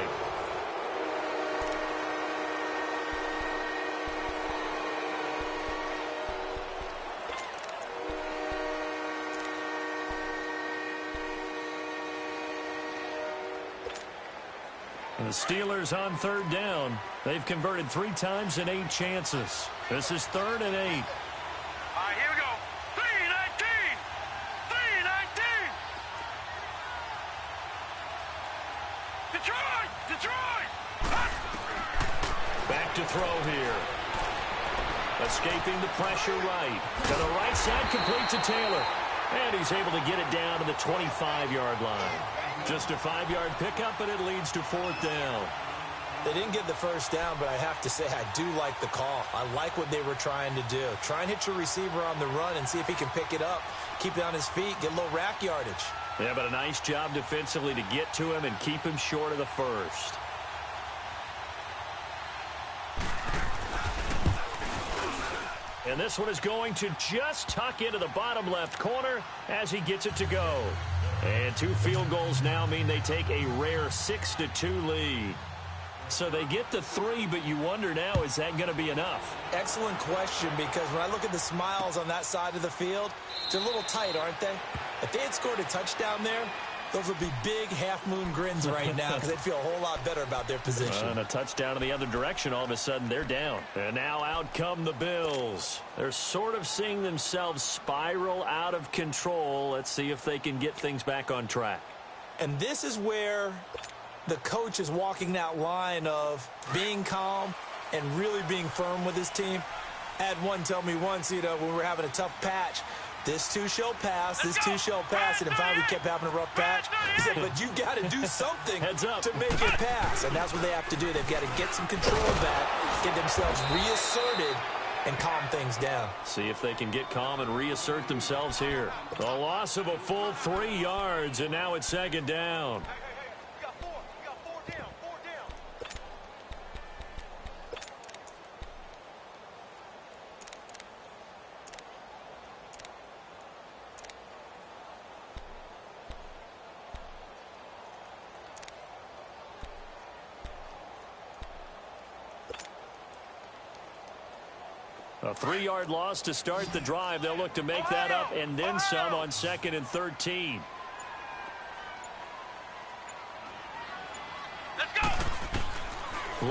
And the Steelers on 3rd down. They've converted 3 times in 8 chances. This is 3rd and 8. All right, here we go. 3-19. 3-19. Detroit! Detroit! Back to throw here. Escaping the pressure right. To the right side, complete to Taylor. And he's able to get it down to the 25-yard line. Just a 5-yard pickup, and it leads to 4th down. They didn't get the first down, but I have to say I do like the call. I like what they were trying to do. Try and hit your receiver on the run and see if he can pick it up. Keep it on his feet, get a little rack yardage. Yeah, but a nice job defensively to get to him and keep him short of the first. And this one is going to just tuck into the bottom left corner as he gets it to go. And 2 field goals now mean they take a rare 6-2 lead. So they get the 3, but you wonder now, is that going to be enough? Excellent question, because when I look at the smiles on that side of the field, they're a little tight, aren't they? If they had scored a touchdown there, those would be big half-moon grins right now because they'd feel a whole lot better about their position. And a touchdown in the other direction, all of a sudden they're down. And now out come the Bills. They're sort of seeing themselves spiral out of control. Let's see if they can get things back on track. And this is where the coach is walking that line of being calm and really being firm with his team. I had one tell me once, when we were having a tough patch, this too shall pass, this too shall pass, and finally we kept having a rough patch. He said, but you got to do something to make it pass, and that's what they have to do. They've got to get some control back, get themselves reasserted, and calm things down. See if they can get calm and reassert themselves here. A loss of a full 3 yards, and now it's 2nd down. A 3-yard loss to start the drive. They'll look to make that up and then some on 2nd and 13. Let's go.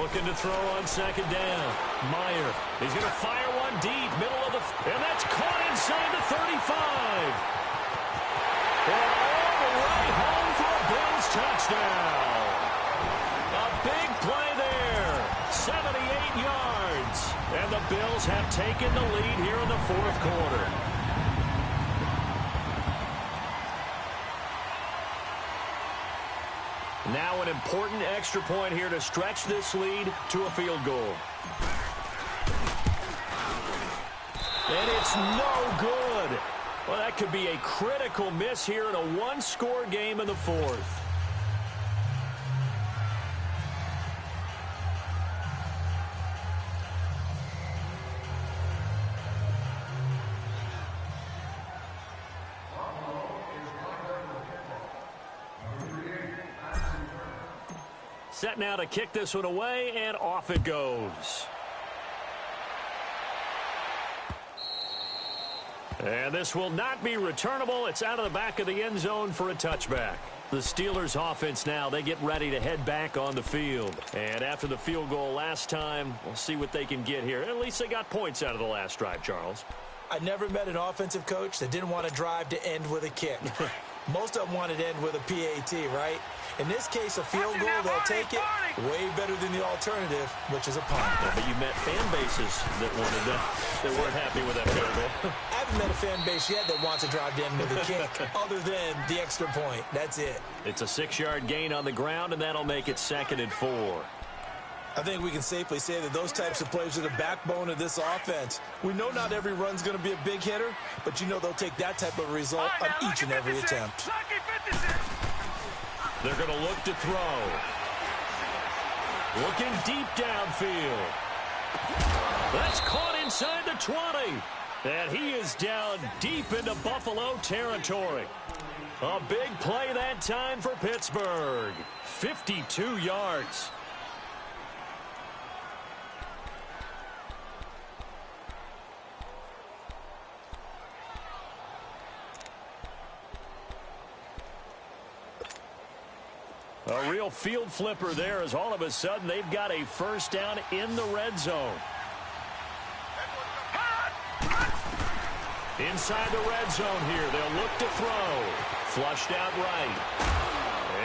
Looking to throw on 2nd down. Meyer. He's going to fire one deep, middle of the... And that's caught inside the 35. And all the way home for a Bills touchdown. A big play there. 78 yards. And the Bills have taken the lead here in the 4th quarter. Now an important extra point here to stretch this lead to a field goal. And it's no good. Well, that could be a critical miss here in a 1-score game in the 4th. Set now to kick this one away, and off it goes. And this will not be returnable. It's out of the back of the end zone for a touchback. The Steelers offense now, they get ready to head back on the field. And after the field goal last time, we'll see what they can get here. At least they got points out of the last drive, Charles. I never met an offensive coach that didn't want to drive to end with a kick. Most of them wanted to end with a PAT, right? In this case, a field goal, they'll take it way better than the alternative, which is a punt. Yeah, but you met fan bases that wanted that weren't happy with that field goal. I haven't met a fan base yet that wants to drive to end with a kick other than the extra point. That's it. It's a 6-yard gain on the ground, and that'll make it 2nd and 4. I think we can safely say that those types of plays are the backbone of this offense. We know not every run's going to be a big hitter, but you know they'll take that type of result on each and every attempt. They're going to look to throw. Looking deep downfield. That's caught inside the 20. And he is down deep into Buffalo territory. A big play that time for Pittsburgh. 52 yards. A real field flipper there as all of a sudden they've got a first down in the red zone. Inside the red zone here. They'll look to throw. Flushed out right.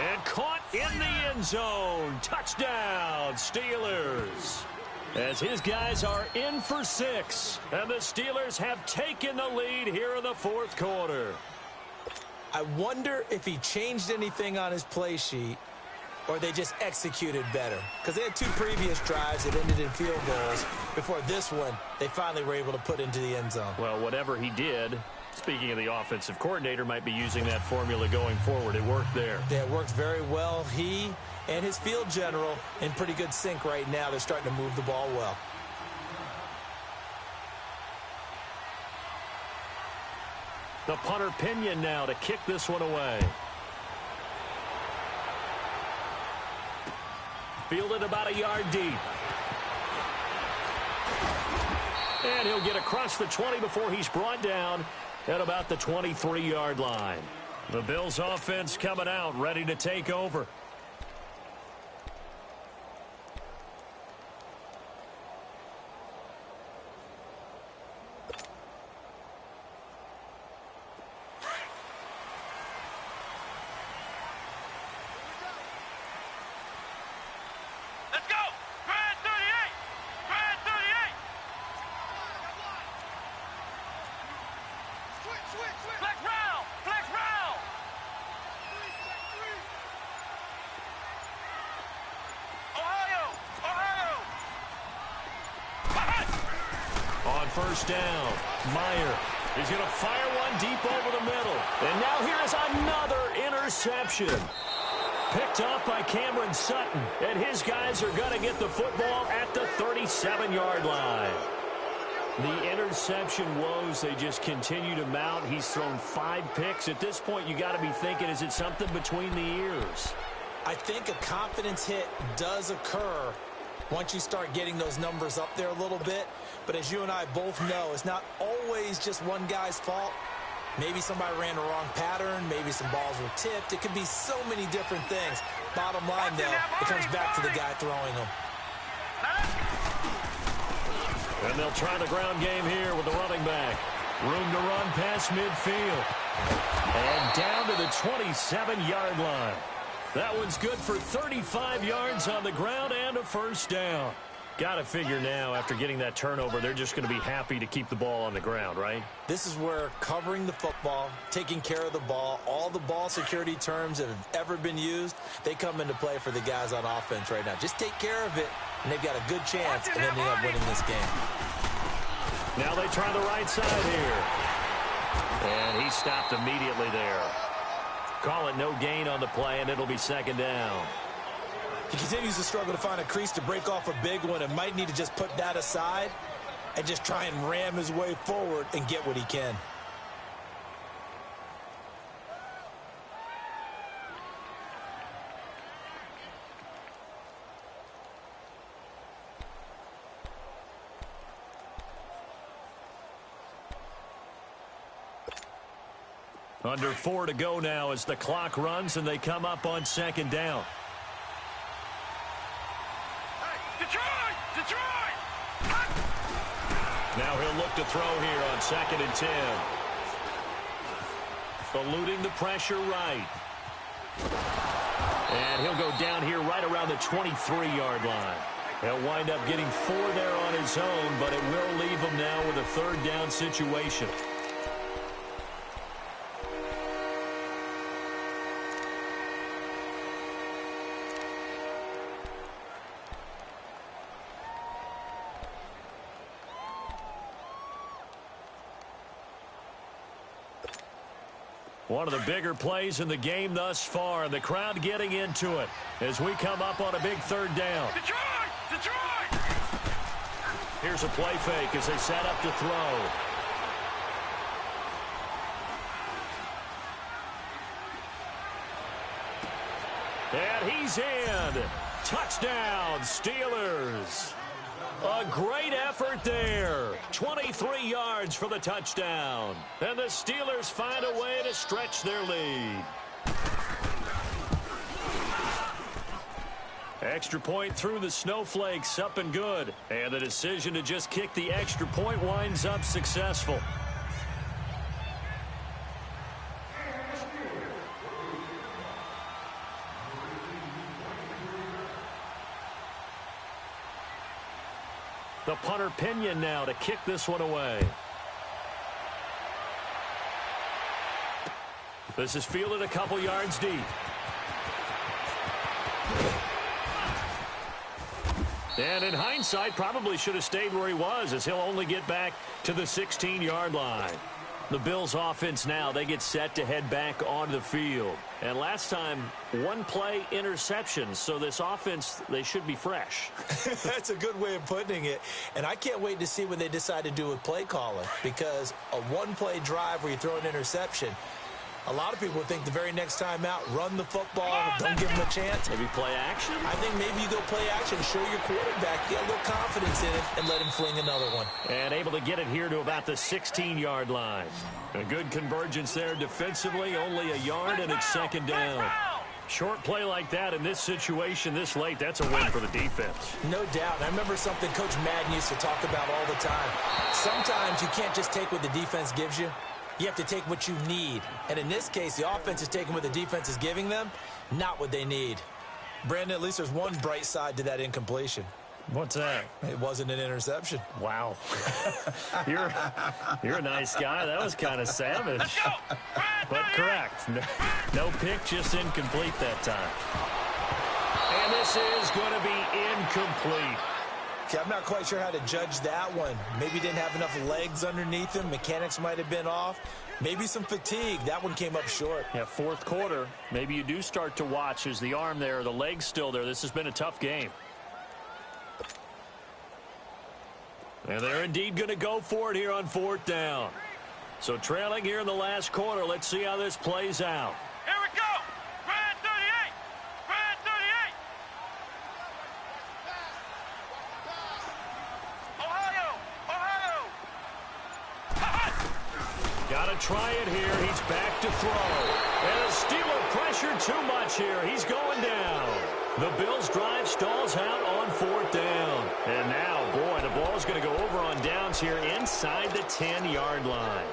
And caught in the end zone. Touchdown, Steelers. As his guys are in for 6. And the Steelers have taken the lead here in the 4th quarter. I wonder if he changed anything on his play sheet or they just executed better. Because they had 2 previous drives that ended in field goals. Before this one, they finally were able to put into the end zone. Well, whatever he did, speaking of the offensive coordinator, might be using that formula going forward. It worked there. Yeah, it worked very well. He and his field general in pretty good sync right now. They're starting to move the ball well. The punter Pinion now to kick this one away. Fielded about a yard deep. And he'll get across the 20 before he's brought down at about the 23-yard line. The Bills offense coming out, ready to take over. Let's go! Grand 38! Grand 38! Switch! Flex round! Flex round! Ohio! On first down, Meyer is going to fire one deep over the middle. And now here is another interception. Picked up by Cameron Sutton. And his guys are going to get the football at the 37-yard line. The interception woes, they just continue to mount. He's thrown 5 picks. At this point, you got to be thinking, is it something between the ears? I think a confidence hit does occur once you start getting those numbers up there a little bit. But as you and I both know, it's not always just one guy's fault. Maybe somebody ran the wrong pattern. Maybe some balls were tipped. It could be so many different things. Bottom line, though, it comes back to the guy throwing them. And they'll try the ground game here with the running back. Room to run past midfield. And down to the 27-yard line. That one's good for 35 yards on the ground and a first down. Got to figure now, after getting that turnover, they're just going to be happy to keep the ball on the ground, right? This is where covering the football, taking care of the ball, all the ball security terms that have ever been used, they come into play for the guys on offense right now. Just take care of it, and they've got a good chance of ending up winning this game. Now they try the right side here. And he stopped immediately there. Call it no gain on the play, and it'll be second down. He continues to struggle to find a crease to break off a big one and might need to just put that aside and just try and ram his way forward and get what he can. Under 4 to go now as the clock runs and they come up on second down. Detroit! Now he'll look to throw here on 2nd and 10. Eluding the pressure right. And he'll go down here right around the 23-yard line. He'll wind up getting 4 there on his own, but it will leave him now with a third down situation. One of the bigger plays in the game thus far, and the crowd getting into it as we come up on a big third down. Detroit! Here's a play fake as they set up to throw. And he's in. Touchdown, Steelers. A great effort there. 23 yards for the touchdown. And the Steelers find a way to stretch their lead. Extra point through the snowflakes, up and good. And the decision to just kick the extra point winds up successful. The punter Pinion now to kick this one away. This is fielded a couple yards deep. And in hindsight, probably should have stayed where he was, as he'll only get back to the 16-yard line. The Bills offense now, they get set to head back onto the field. And last time, one-play interception, so this offense, they should be fresh. That's a good way of putting it. And I can't wait to see what they decide to do with play calling, because a one-play drive where you throw an interception, a lot of people think the very next time out, run the football, don't give them a chance. Maybe play action? I think maybe you go play action, show your quarterback, get a little confidence in it, and let him fling another one. And able to get it here to about the 16-yard line. A good convergence there defensively, only a yard, and it's second down. Short play like that in this situation this late, that's a win for the defense. No doubt. I remember something Coach Madden used to talk about all the time. Sometimes you can't just take what the defense gives you. You have to take what you need. And in this case, the offense is taking what the defense is giving them, not what they need. Brandon, at least there's one bright side to that incompletion. What's that? It wasn't an interception. Wow. You're a nice guy. That was kind of savage. But correct. No pick, just incomplete that time. And this is going to be incomplete. Okay, I'm not quite sure how to judge that one. Maybe he didn't have enough legs underneath him. Mechanics might have been off. Maybe some fatigue. That one came up short. Yeah, fourth quarter. Maybe you do start to watch. Is the arm there, the leg's still there? This has been a tough game. And they're indeed going to go for it here on fourth down. So trailing here in the last quarter. Let's see how this plays out. Here we go. Brand 38. Brand 38. Ohio. Got to try it here. He's back to throw. And the Steeler pressure too much here. He's going down. The Bills drive stalls out on fourth down. And now, boy, the ball's going to go over on downs here inside the 10-yard line.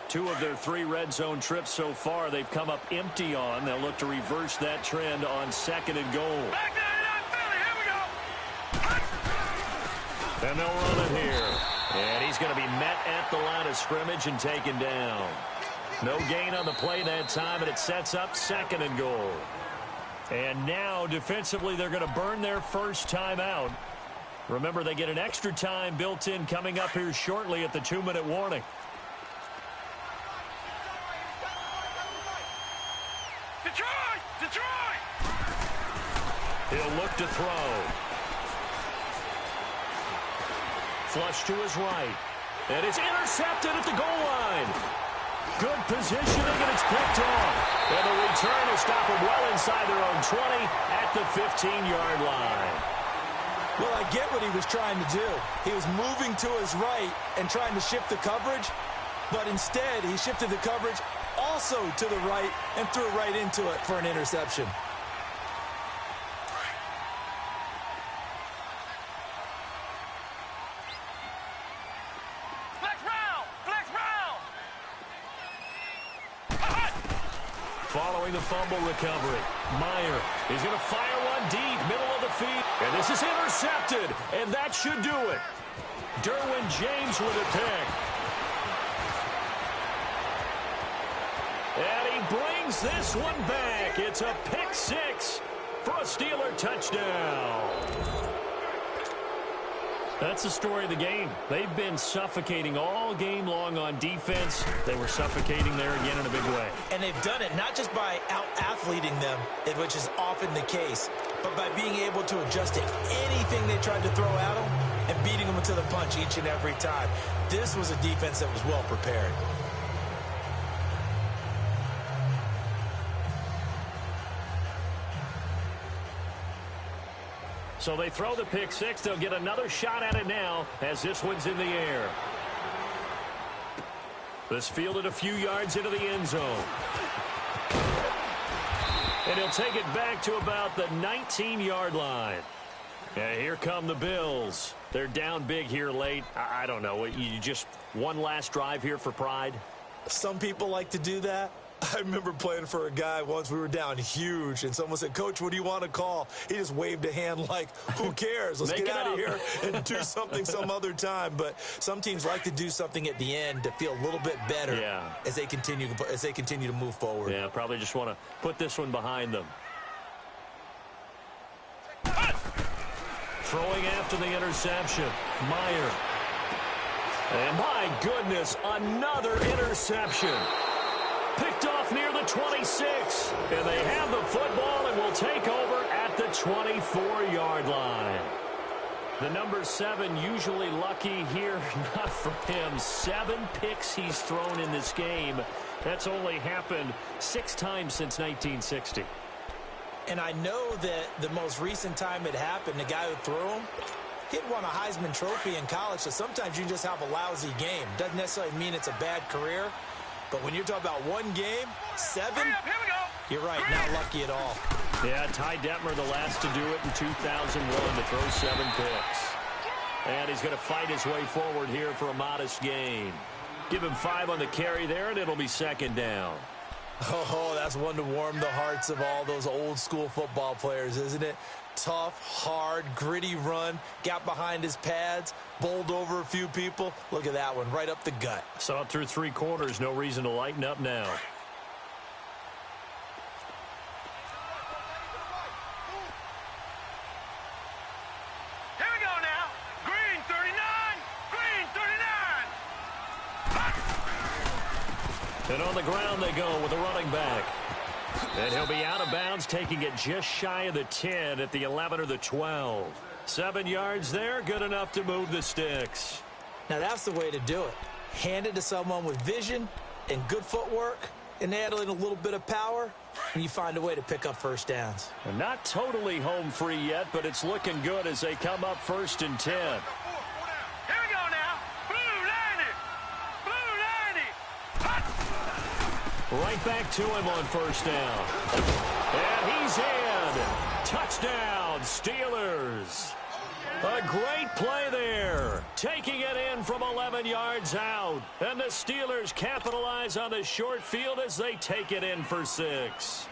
Two of their three red zone trips so far, they've come up empty on. They'll look to reverse that trend on second and goal. Back there, Philly. Here we go. And they'll run it here. And he's going to be met at the line of scrimmage and taken down. No gain on the play that time, and it sets up second and goal. And now, defensively, they're going to burn their first time out. Remember, they get an extra time built in coming up here shortly at the 2-minute warning. Detroit! Detroit! He'll look to throw. Flush to his right. And it's intercepted at the goal line. Good positioning, and it's picked off. And the return is stopped well inside their own 20 at the 15-yard line. Well, I get what he was trying to do. He was moving to his right and trying to shift the coverage, but instead he shifted the coverage also to the right and threw right into it for an interception. Flex round! Flex round! Following the fumble recovery, Meyer is going to fire one deep, middle of the field. And this is intercepted, and that should do it. Derwin James with a pick. And he brings this one back. It's a pick six for a Steeler touchdown. That's the story of the game. They've been suffocating all game long on defense. They were suffocating there again in a big way. And they've done it not just by out-athleting them, which is often the case, but by being able to adjust to anything they tried to throw at them and beating them to the punch each and every time. This was a defense that was well prepared. So they throw the pick six. They'll get another shot at it now as this one's in the air. This fielded a few yards into the end zone. And he'll take it back to about the 19-yard line. And here come the Bills. They're down big here late. I don't know. You just one last drive here for pride? Some people like to do that. I remember playing for a guy once. We were down huge, and someone said, "Coach, what do you want to call?" He just waved a hand like, who cares? Let's get out of here and do something some other time. But some teams like to do something at the end to feel a little bit better as they continue to move forward. Yeah, probably just want to put this one behind them. Throwing after the interception, Meyer. And my goodness, another interception. Picked off near the 26. And they have the football and will take over at the 24-yard line. The number 7 usually lucky here. Not for him. 7 picks he's thrown in this game. That's only happened 6 times since 1960. And I know that the most recent time it happened, the guy who threw him, he'd won a Heisman Trophy in college, so sometimes you just have a lousy game. Doesn't necessarily mean it's a bad career. But when you're talking about one game, 7, you're right, not lucky at all. Yeah, Ty Detmer, the last to do it in 2001 to throw 7 picks. And he's going to fight his way forward here for a modest gain. Give him 5 on the carry there, and it'll be 2nd down. Oh, that's one to warm the hearts of all those old-school football players, isn't it? Tough, hard, gritty run, got behind his pads, bowled over a few people. Look at that one, right up the gut. Saw it through 3 quarters, no reason to lighten up now. Here we go now. Green 39. Green 39. And on the ground they go with a running back. And he'll be out of bounds, taking it just shy of the 10 at the 11 or the 12. 7 yards there, good enough to move the sticks. Now that's the way to do it. Hand it to someone with vision and good footwork, and add in a little bit of power, and you find a way to pick up first downs. And not totally home free yet, but it's looking good as they come up 1st and 10. Here we go now. Blue 90. Right back to him on 1st down. And he's in. Touchdown, Steelers. A great play there. Taking it in from 11 yards out. And the Steelers capitalize on the short field as they take it in for 6.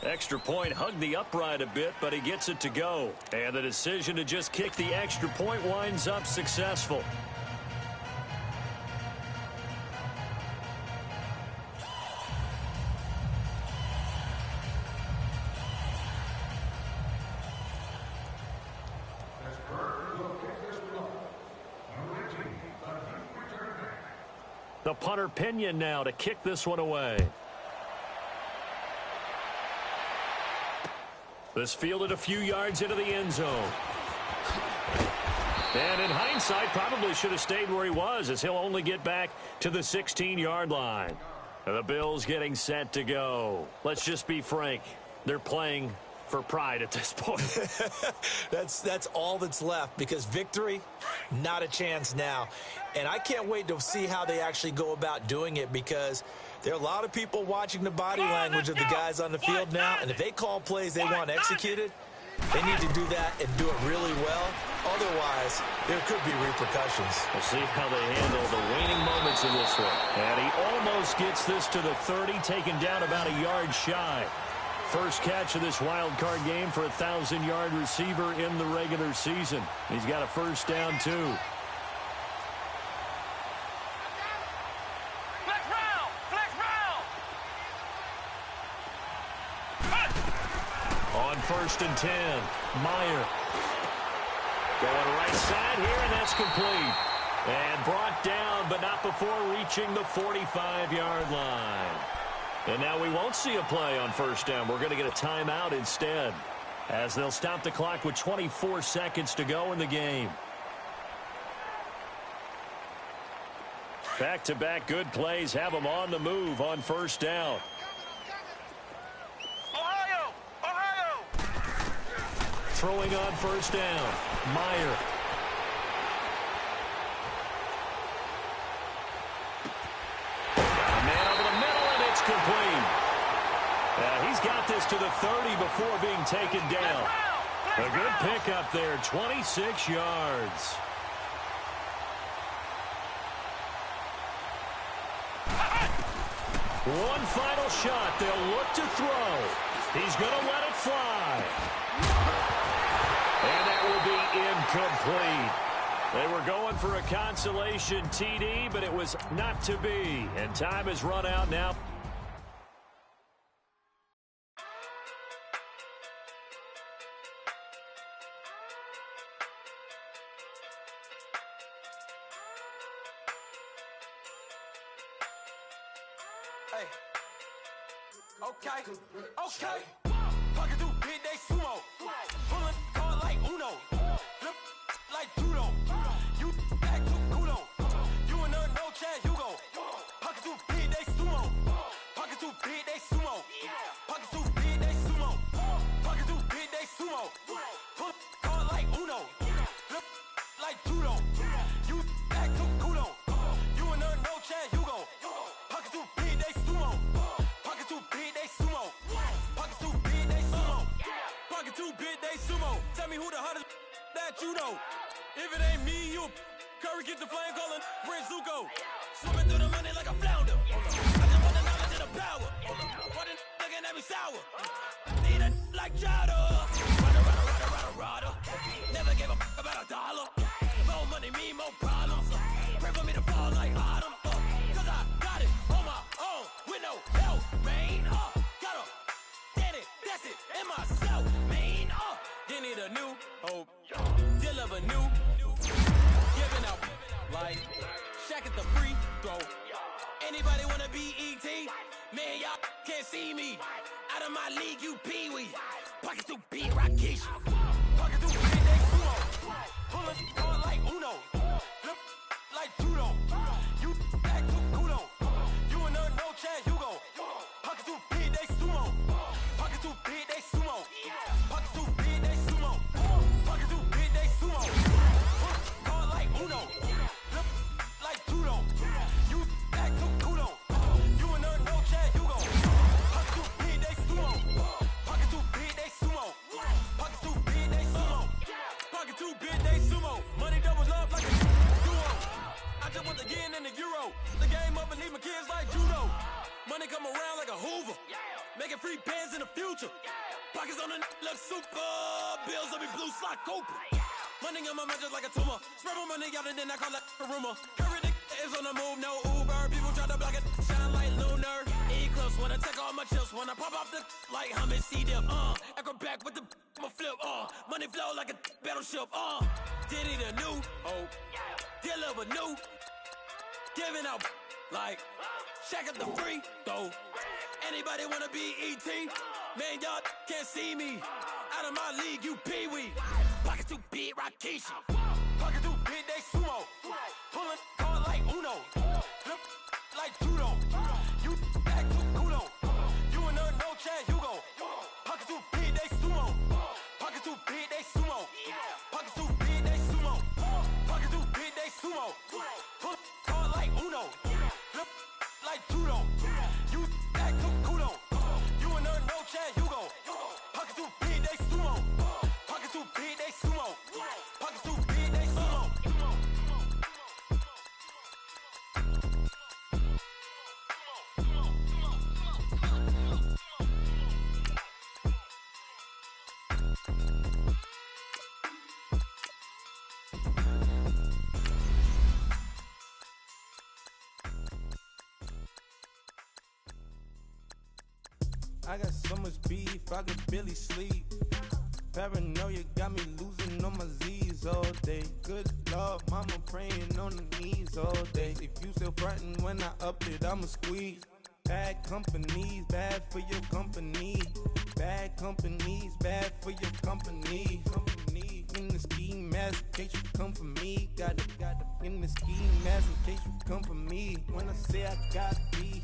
Extra point hugged the upright a bit, but he gets it to go. And the decision to just kick the extra point winds up successful. The punter Pinion now to kick this one away. This fielded a few yards into the end zone. And in hindsight, probably should have stayed where he was, as he'll only get back to the 16-yard line. And the Bills getting set to go. Let's just be frank. They're playing for pride at this point. That's all that's left, because victory, not a chance now. And I can't wait to see how they actually go about doing it, because there are a lot of people watching the body language of the guys on the field now, and if they call plays they want executed, they need to do that and do it really well. Otherwise, there could be repercussions. We'll see how they handle the waning moments of this one. And he almost gets this to the 30, taken down about a yard shy. First catch of this wild card game for a 1,000-yard receiver in the regular season. He's got a first down, too. Flex round. Flex round. On 1st and 10, Meyer. Going right side here, and that's complete. And brought down, but not before reaching the 45-yard line. And now we won't see a play on 1st down. We're going to get a timeout instead, as they'll stop the clock with 24 seconds to go in the game. Back-to-back good plays have them on the move on 1st down. Ohio. Ohio. Throwing on 1st down, Meyer. Complete. He's got this to the 30 before being taken down. A good pickup there, 26 yards. One final shot. They'll look to throw. He's going to let it fly. And that will be incomplete. They were going for a consolation TD, but it was not to be. And time has run out now. Hey. Okay. Pocket through big, they sumo. Pulling card like Uno. Flip like judo. You back to kudo. You and her, no Chad Hugo. Pocket through big, they sumo. Pocket through big, they sumo. Pocket through big, they sumo. Pocket through big, they sumo. Pull card like Uno. Flip like judo. You back to kudo. You and her, no Chad Hugo. Pocket through big, they sumo. Pocket too big, they sumo. Pocket too big, they sumo. Pocket too big, they sumo. Tell me who the hottest that you know. If it ain't me, you Curry get the flame calling Prince Zuko. Swimming through the money like a flounder. I just want the knowledge and the power. Why the looking at me sour? Need a like chowder. Rada. Never gave a about a dollar. More money mean more problems. Pray for me to fall like autumn. Cause I got it on my own with no help, man. Gotta get it, that's it, in myself, man. They need a new hope, deliver new, giving out like Shaq at the free throw. Anybody wanna be ET? Man, y'all can't see me. Out of my league, you pee-wee. Pocket too big, Rakesh. Pocket too big, they sumo. Pulling card like Uno. Flip like judo. You back to kudo. You and her, no Chad Hugo. Pocket too big, they sumo. Pocket too big, they sumo. Pocket too big, they sumo. Pocket too big, they sumo. Pull card like Uno. Flip like judo. You back to kudo. You and her, no Chad Hugo. Pocket too big, they sumo. Pocket too big, they sumo. Pocket too big, they sumo. Pocket too big, they sumo. Money doubles love like a duo. I just want the yen and the euro. The game up and leave my kids like judo. Money come around like a Hoover. Making free bands in the future. Pockets on the look super. Bills on me blue slot Cooper. Money on my mind just like a tumor. Spread my money out and then I call it a rumor. Curry the is on the move, no Uber. People try to block it, shine like lunar. Eclipse when I take all my chips. When I pop off the like hummus, C-dip. Acrobat with the I'ma flip. Money flow like a battleship. Diddy the new hope. Deliver new. Giving out like Shaq at the free throw. Anybody wanna be ET? Man, y'all can't see me. Out of my league, you pee-wee. Pocket too big, Rakesh. Pocket too big, they sumo. Pulling card like Uno. Flip like judo. You back to kudo. You and her, no Chad Hugo. Pocket too big, they sumo. Pocket too big, they sumo. Pocket too big, they sumo. Pocket too big, they sumo. Pull card like Uno. Flip like judo. You back to kudo. You and her, no Chad Hugo. Pocket too big, they sumo. Pocket too big, they sumo. Pocket too big, they sumo. I got so much beef, I could barely sleep. Paranoia got me losing on my Z's all day. Good Lord, mama praying on the knees all day. If you still frontin' when I up it, I'ma squeeze. Bad companies, bad for your company. Bad companies, bad for your company. In the ski mask, in case you come for me. Got it, in the ski mask, in case you come for me. When I say I got beef,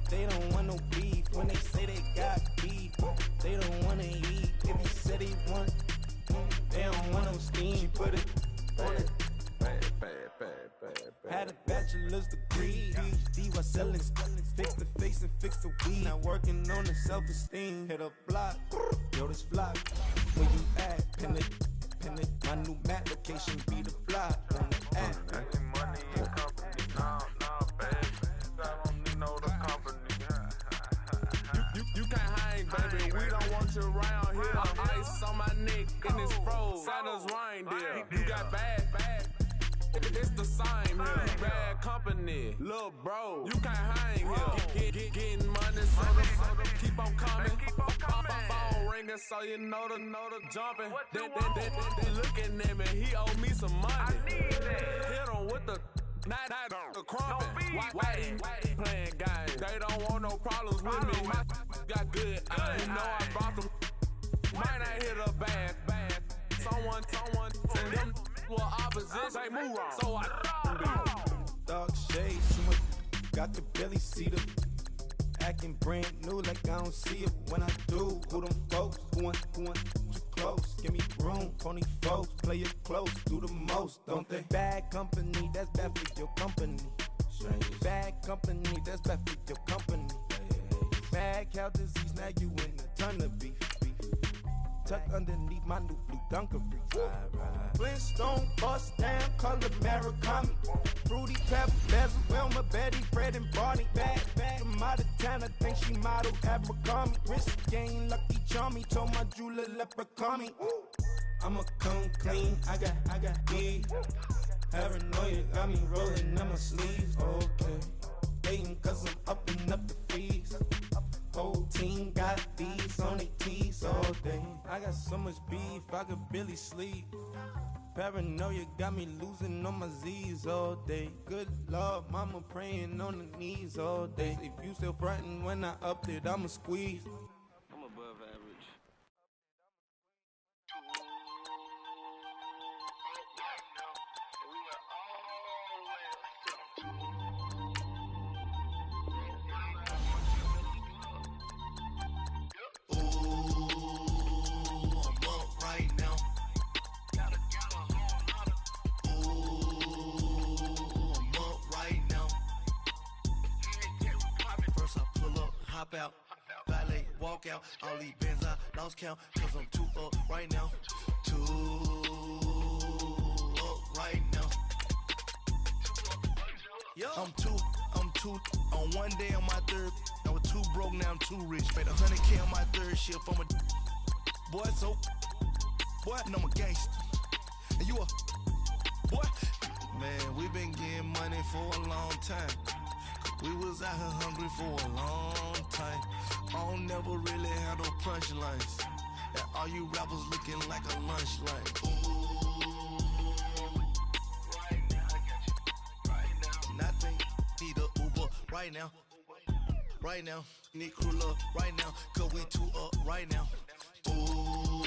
they don't want no beef. When they say they got beef, they don't wanna eat. If you said they want, they don't want no steam. She put it on it. Had a bachelor's degree, PhD while selling. Fix the face and fix the weed. Now working on the self-esteem. Hit a block, yo this flock. Where you at? Pin it. My new map location be the block on the app. Making money in company, nah, baby. I don't need no other company. around here. Ice on my neck and it's froze. Santa's reindeer. You got bad. It's the same here. Bad company, little bro. You can't hang here. Getting money, so the keep on coming. Phone ringing, so you know the jumping. They looking at me. He owe me some money. Hit him with the. Not the crumpin'. Why playing games? They don't want no problems with me. My got good. You know I brought them. Might not hit a bad. Someone, and them were opposition. They move wrong. So I Dog shades, too much. Got the belly seat up. Acting brand new like I don't see it. When I do, who them folks? Who want too close? Give me room, phony folks. Play it close, do the most, don't they? Bad company, that's bad for your company. Bad company, that's bad for your company. Mad cow disease, now you in a ton of beef. Tuck underneath my new blue Dunkery. Flintstone bust down, color Murakami. Fruity pepper, bezel, Wilma, Betty, Fred, and Barney. Bad, from out of town, I think she modeled Abercrombie. Wrist game, lucky charmy, told my jeweler leprechaun me. I'ma come clean, I got beef. Paranoia got me rolling on my sleeves. Okay, hating cause I'm upping up the fees. Whole team got these on their tees all day. I got so much beef, I could barely sleep. Paranoia got me losing on my Z's all day. Good Lord, mama praying on the knees all day. If you still frontin' when I upped it, I'ma squeeze. I'm above average. Out, valet, walk out, all these bands I lost count, cause I'm too up right now, too up right now. Yo, I'm too, on one day on my third, I was too broke, now I'm too rich, paid 100K on my third shift, I'm a boy, so, boy, and I'm a gangster, and you a, boy, man, we been getting money for a long time. We was out here hungry for a long time. I don't never really have no punchlines. And all you rappers looking like a lunch line. Ooh, right now, I got you. Right now. Nothing, need a Uber right now. Right now, need crew love right now. Cause we too up right now. Ooh,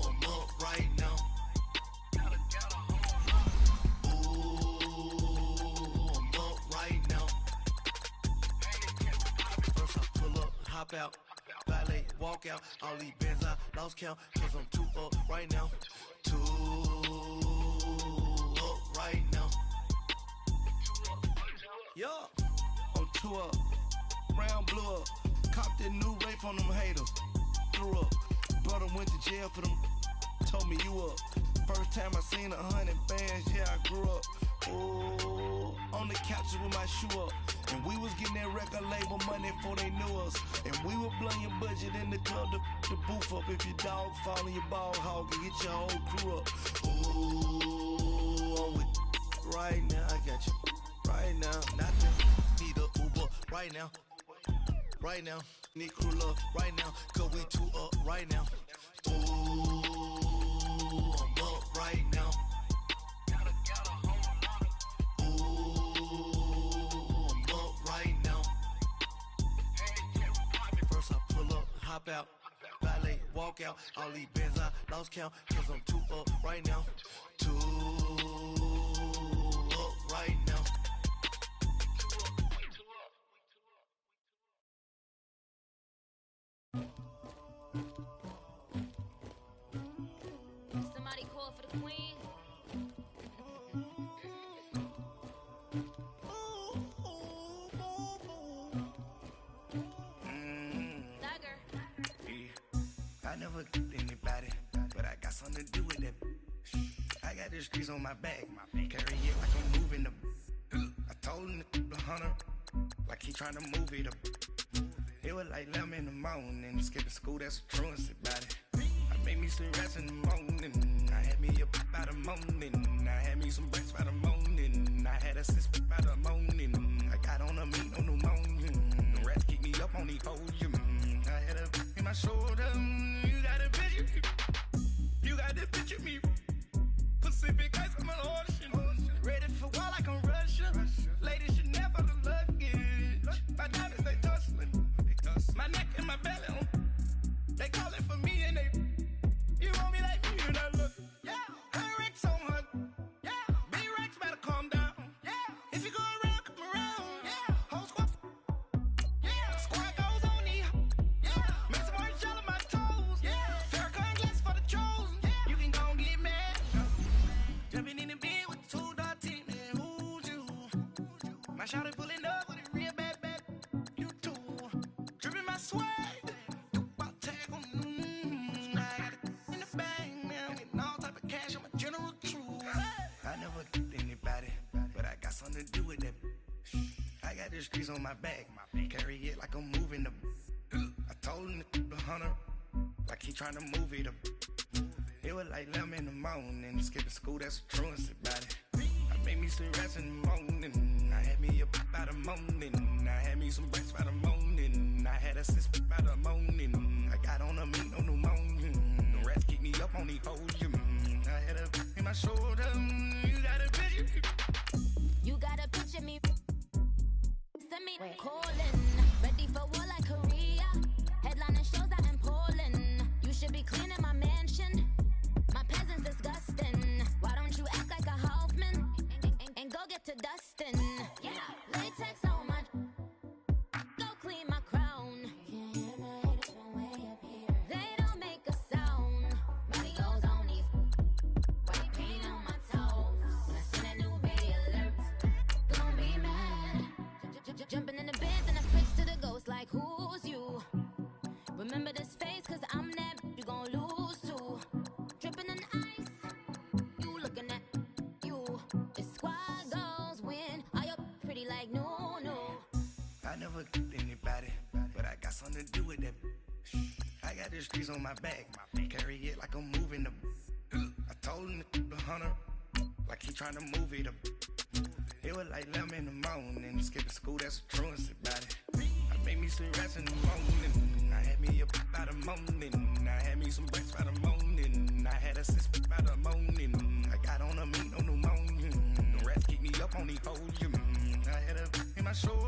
I'm up right now. Hop out, valet, walk out, all these bands I lost count, cause I'm too up right now, too up right now. Yo, I'm too up, round blew up, copped that new rape on them haters, threw up, brother went to jail for them, told me you up, first time I seen 100 bands, yeah I grew up, ooh, on the couches with my shoe up. And we was getting that record label money before they knew us. And we were blowing your budget in the club to booth up. If your dog fall in your ball hog and get your whole crew up. Ooh, I'm with right now, I got you. Right now, nothing. Need a Uber right now. Right now, need crew love right now. Cause we too up right now. Ooh, I'm up right now. Hop out, valet, walk out, all these bands I lost count, cause I'm too up right now, too up right now. Somebody call for the queen. I never killed anybody, but I got something to do with that. I got the streets on my back, carry it like I'm moving the. I told him the hunter, like he trying to move it up. It was like 11 in the morning. Skipping school, that's a truancy about it. I made me some rest in the morning. I had me a pop by the morning. I had me some breakfast by the morning. I had a six by the morning. I got on a meat on the morning. The rats keep me up on the podium. I had a in my shoulder. You got a picture. You got the picture me. Pacific ice, I'm an ocean. Ready for war like I'm Russian. Ladies should never the luggage. My diamonds, they tussling. My neck and my belly. They calling for me and they. You want me like me and I look. Yeah. Her Rex on her. Yeah. B-Rex better calm down. Yeah. If you go around, come around. Yeah. Whole squad. Yeah. Squad goes on me. Yeah. Make some orange gel on my toes. Yeah. Farrakhan glass for the chosen. Yeah. You can go and get mad. Jumping in the bed with 2 dot team. Man, who's you? My shawty pulling up with a real bad. You too. Dripping my swag. About tag on. I got it in the bag now. Getting all type of cash. I'm a general true. I never get anybody, but I got something to do with that. I got the streets on my back. Carry it like I'm moving the. I told him the hunter, like he trying to move it up. It was like 11 in the morning. Skipping school, that's a truancy about it. I made me some rest in the morning. I had me a pop by the morning. I had me some breakfast by the morning. I had a six by the morning. I got on a meat on the morning. The rats keep me up on the podium. I had a in my shoulder. You got a picture. You got a picture me. Send me calling. Ready for war like Korea. Headlining shows out in Poland. You should be cleaning my mansion. My peasants disgusting. Why don't you act like a Hoffman and go get to dustin'? Yeah, latex on my. Go clean my crown. Can't hear my haters from way up here. They don't make a sound. Radio's on these. White paint on my toes. When I send a new radio alert, gon' be mad. Jumping in the bed, then I switch to the ghost like who's you? Remember this face, cause I'm that you gon' lose too. Dripping in ice, you looking at you. It's squad goals win. Are you pretty like no? I never get anybody, but I got something to do with that. I got the streets on my back. Carry it like I'm moving the. I told him the hunter, like he trying to move it up. It was like 11 in the morning. Skipping school, that's a truancy about it. I made me some rest in the morning. I had me a pop by the morning. I had me some breakfast by the morning. I had a six by the morning. I got on a meat on the morning. The rats keep me up on the podium. I had a in my shoulder.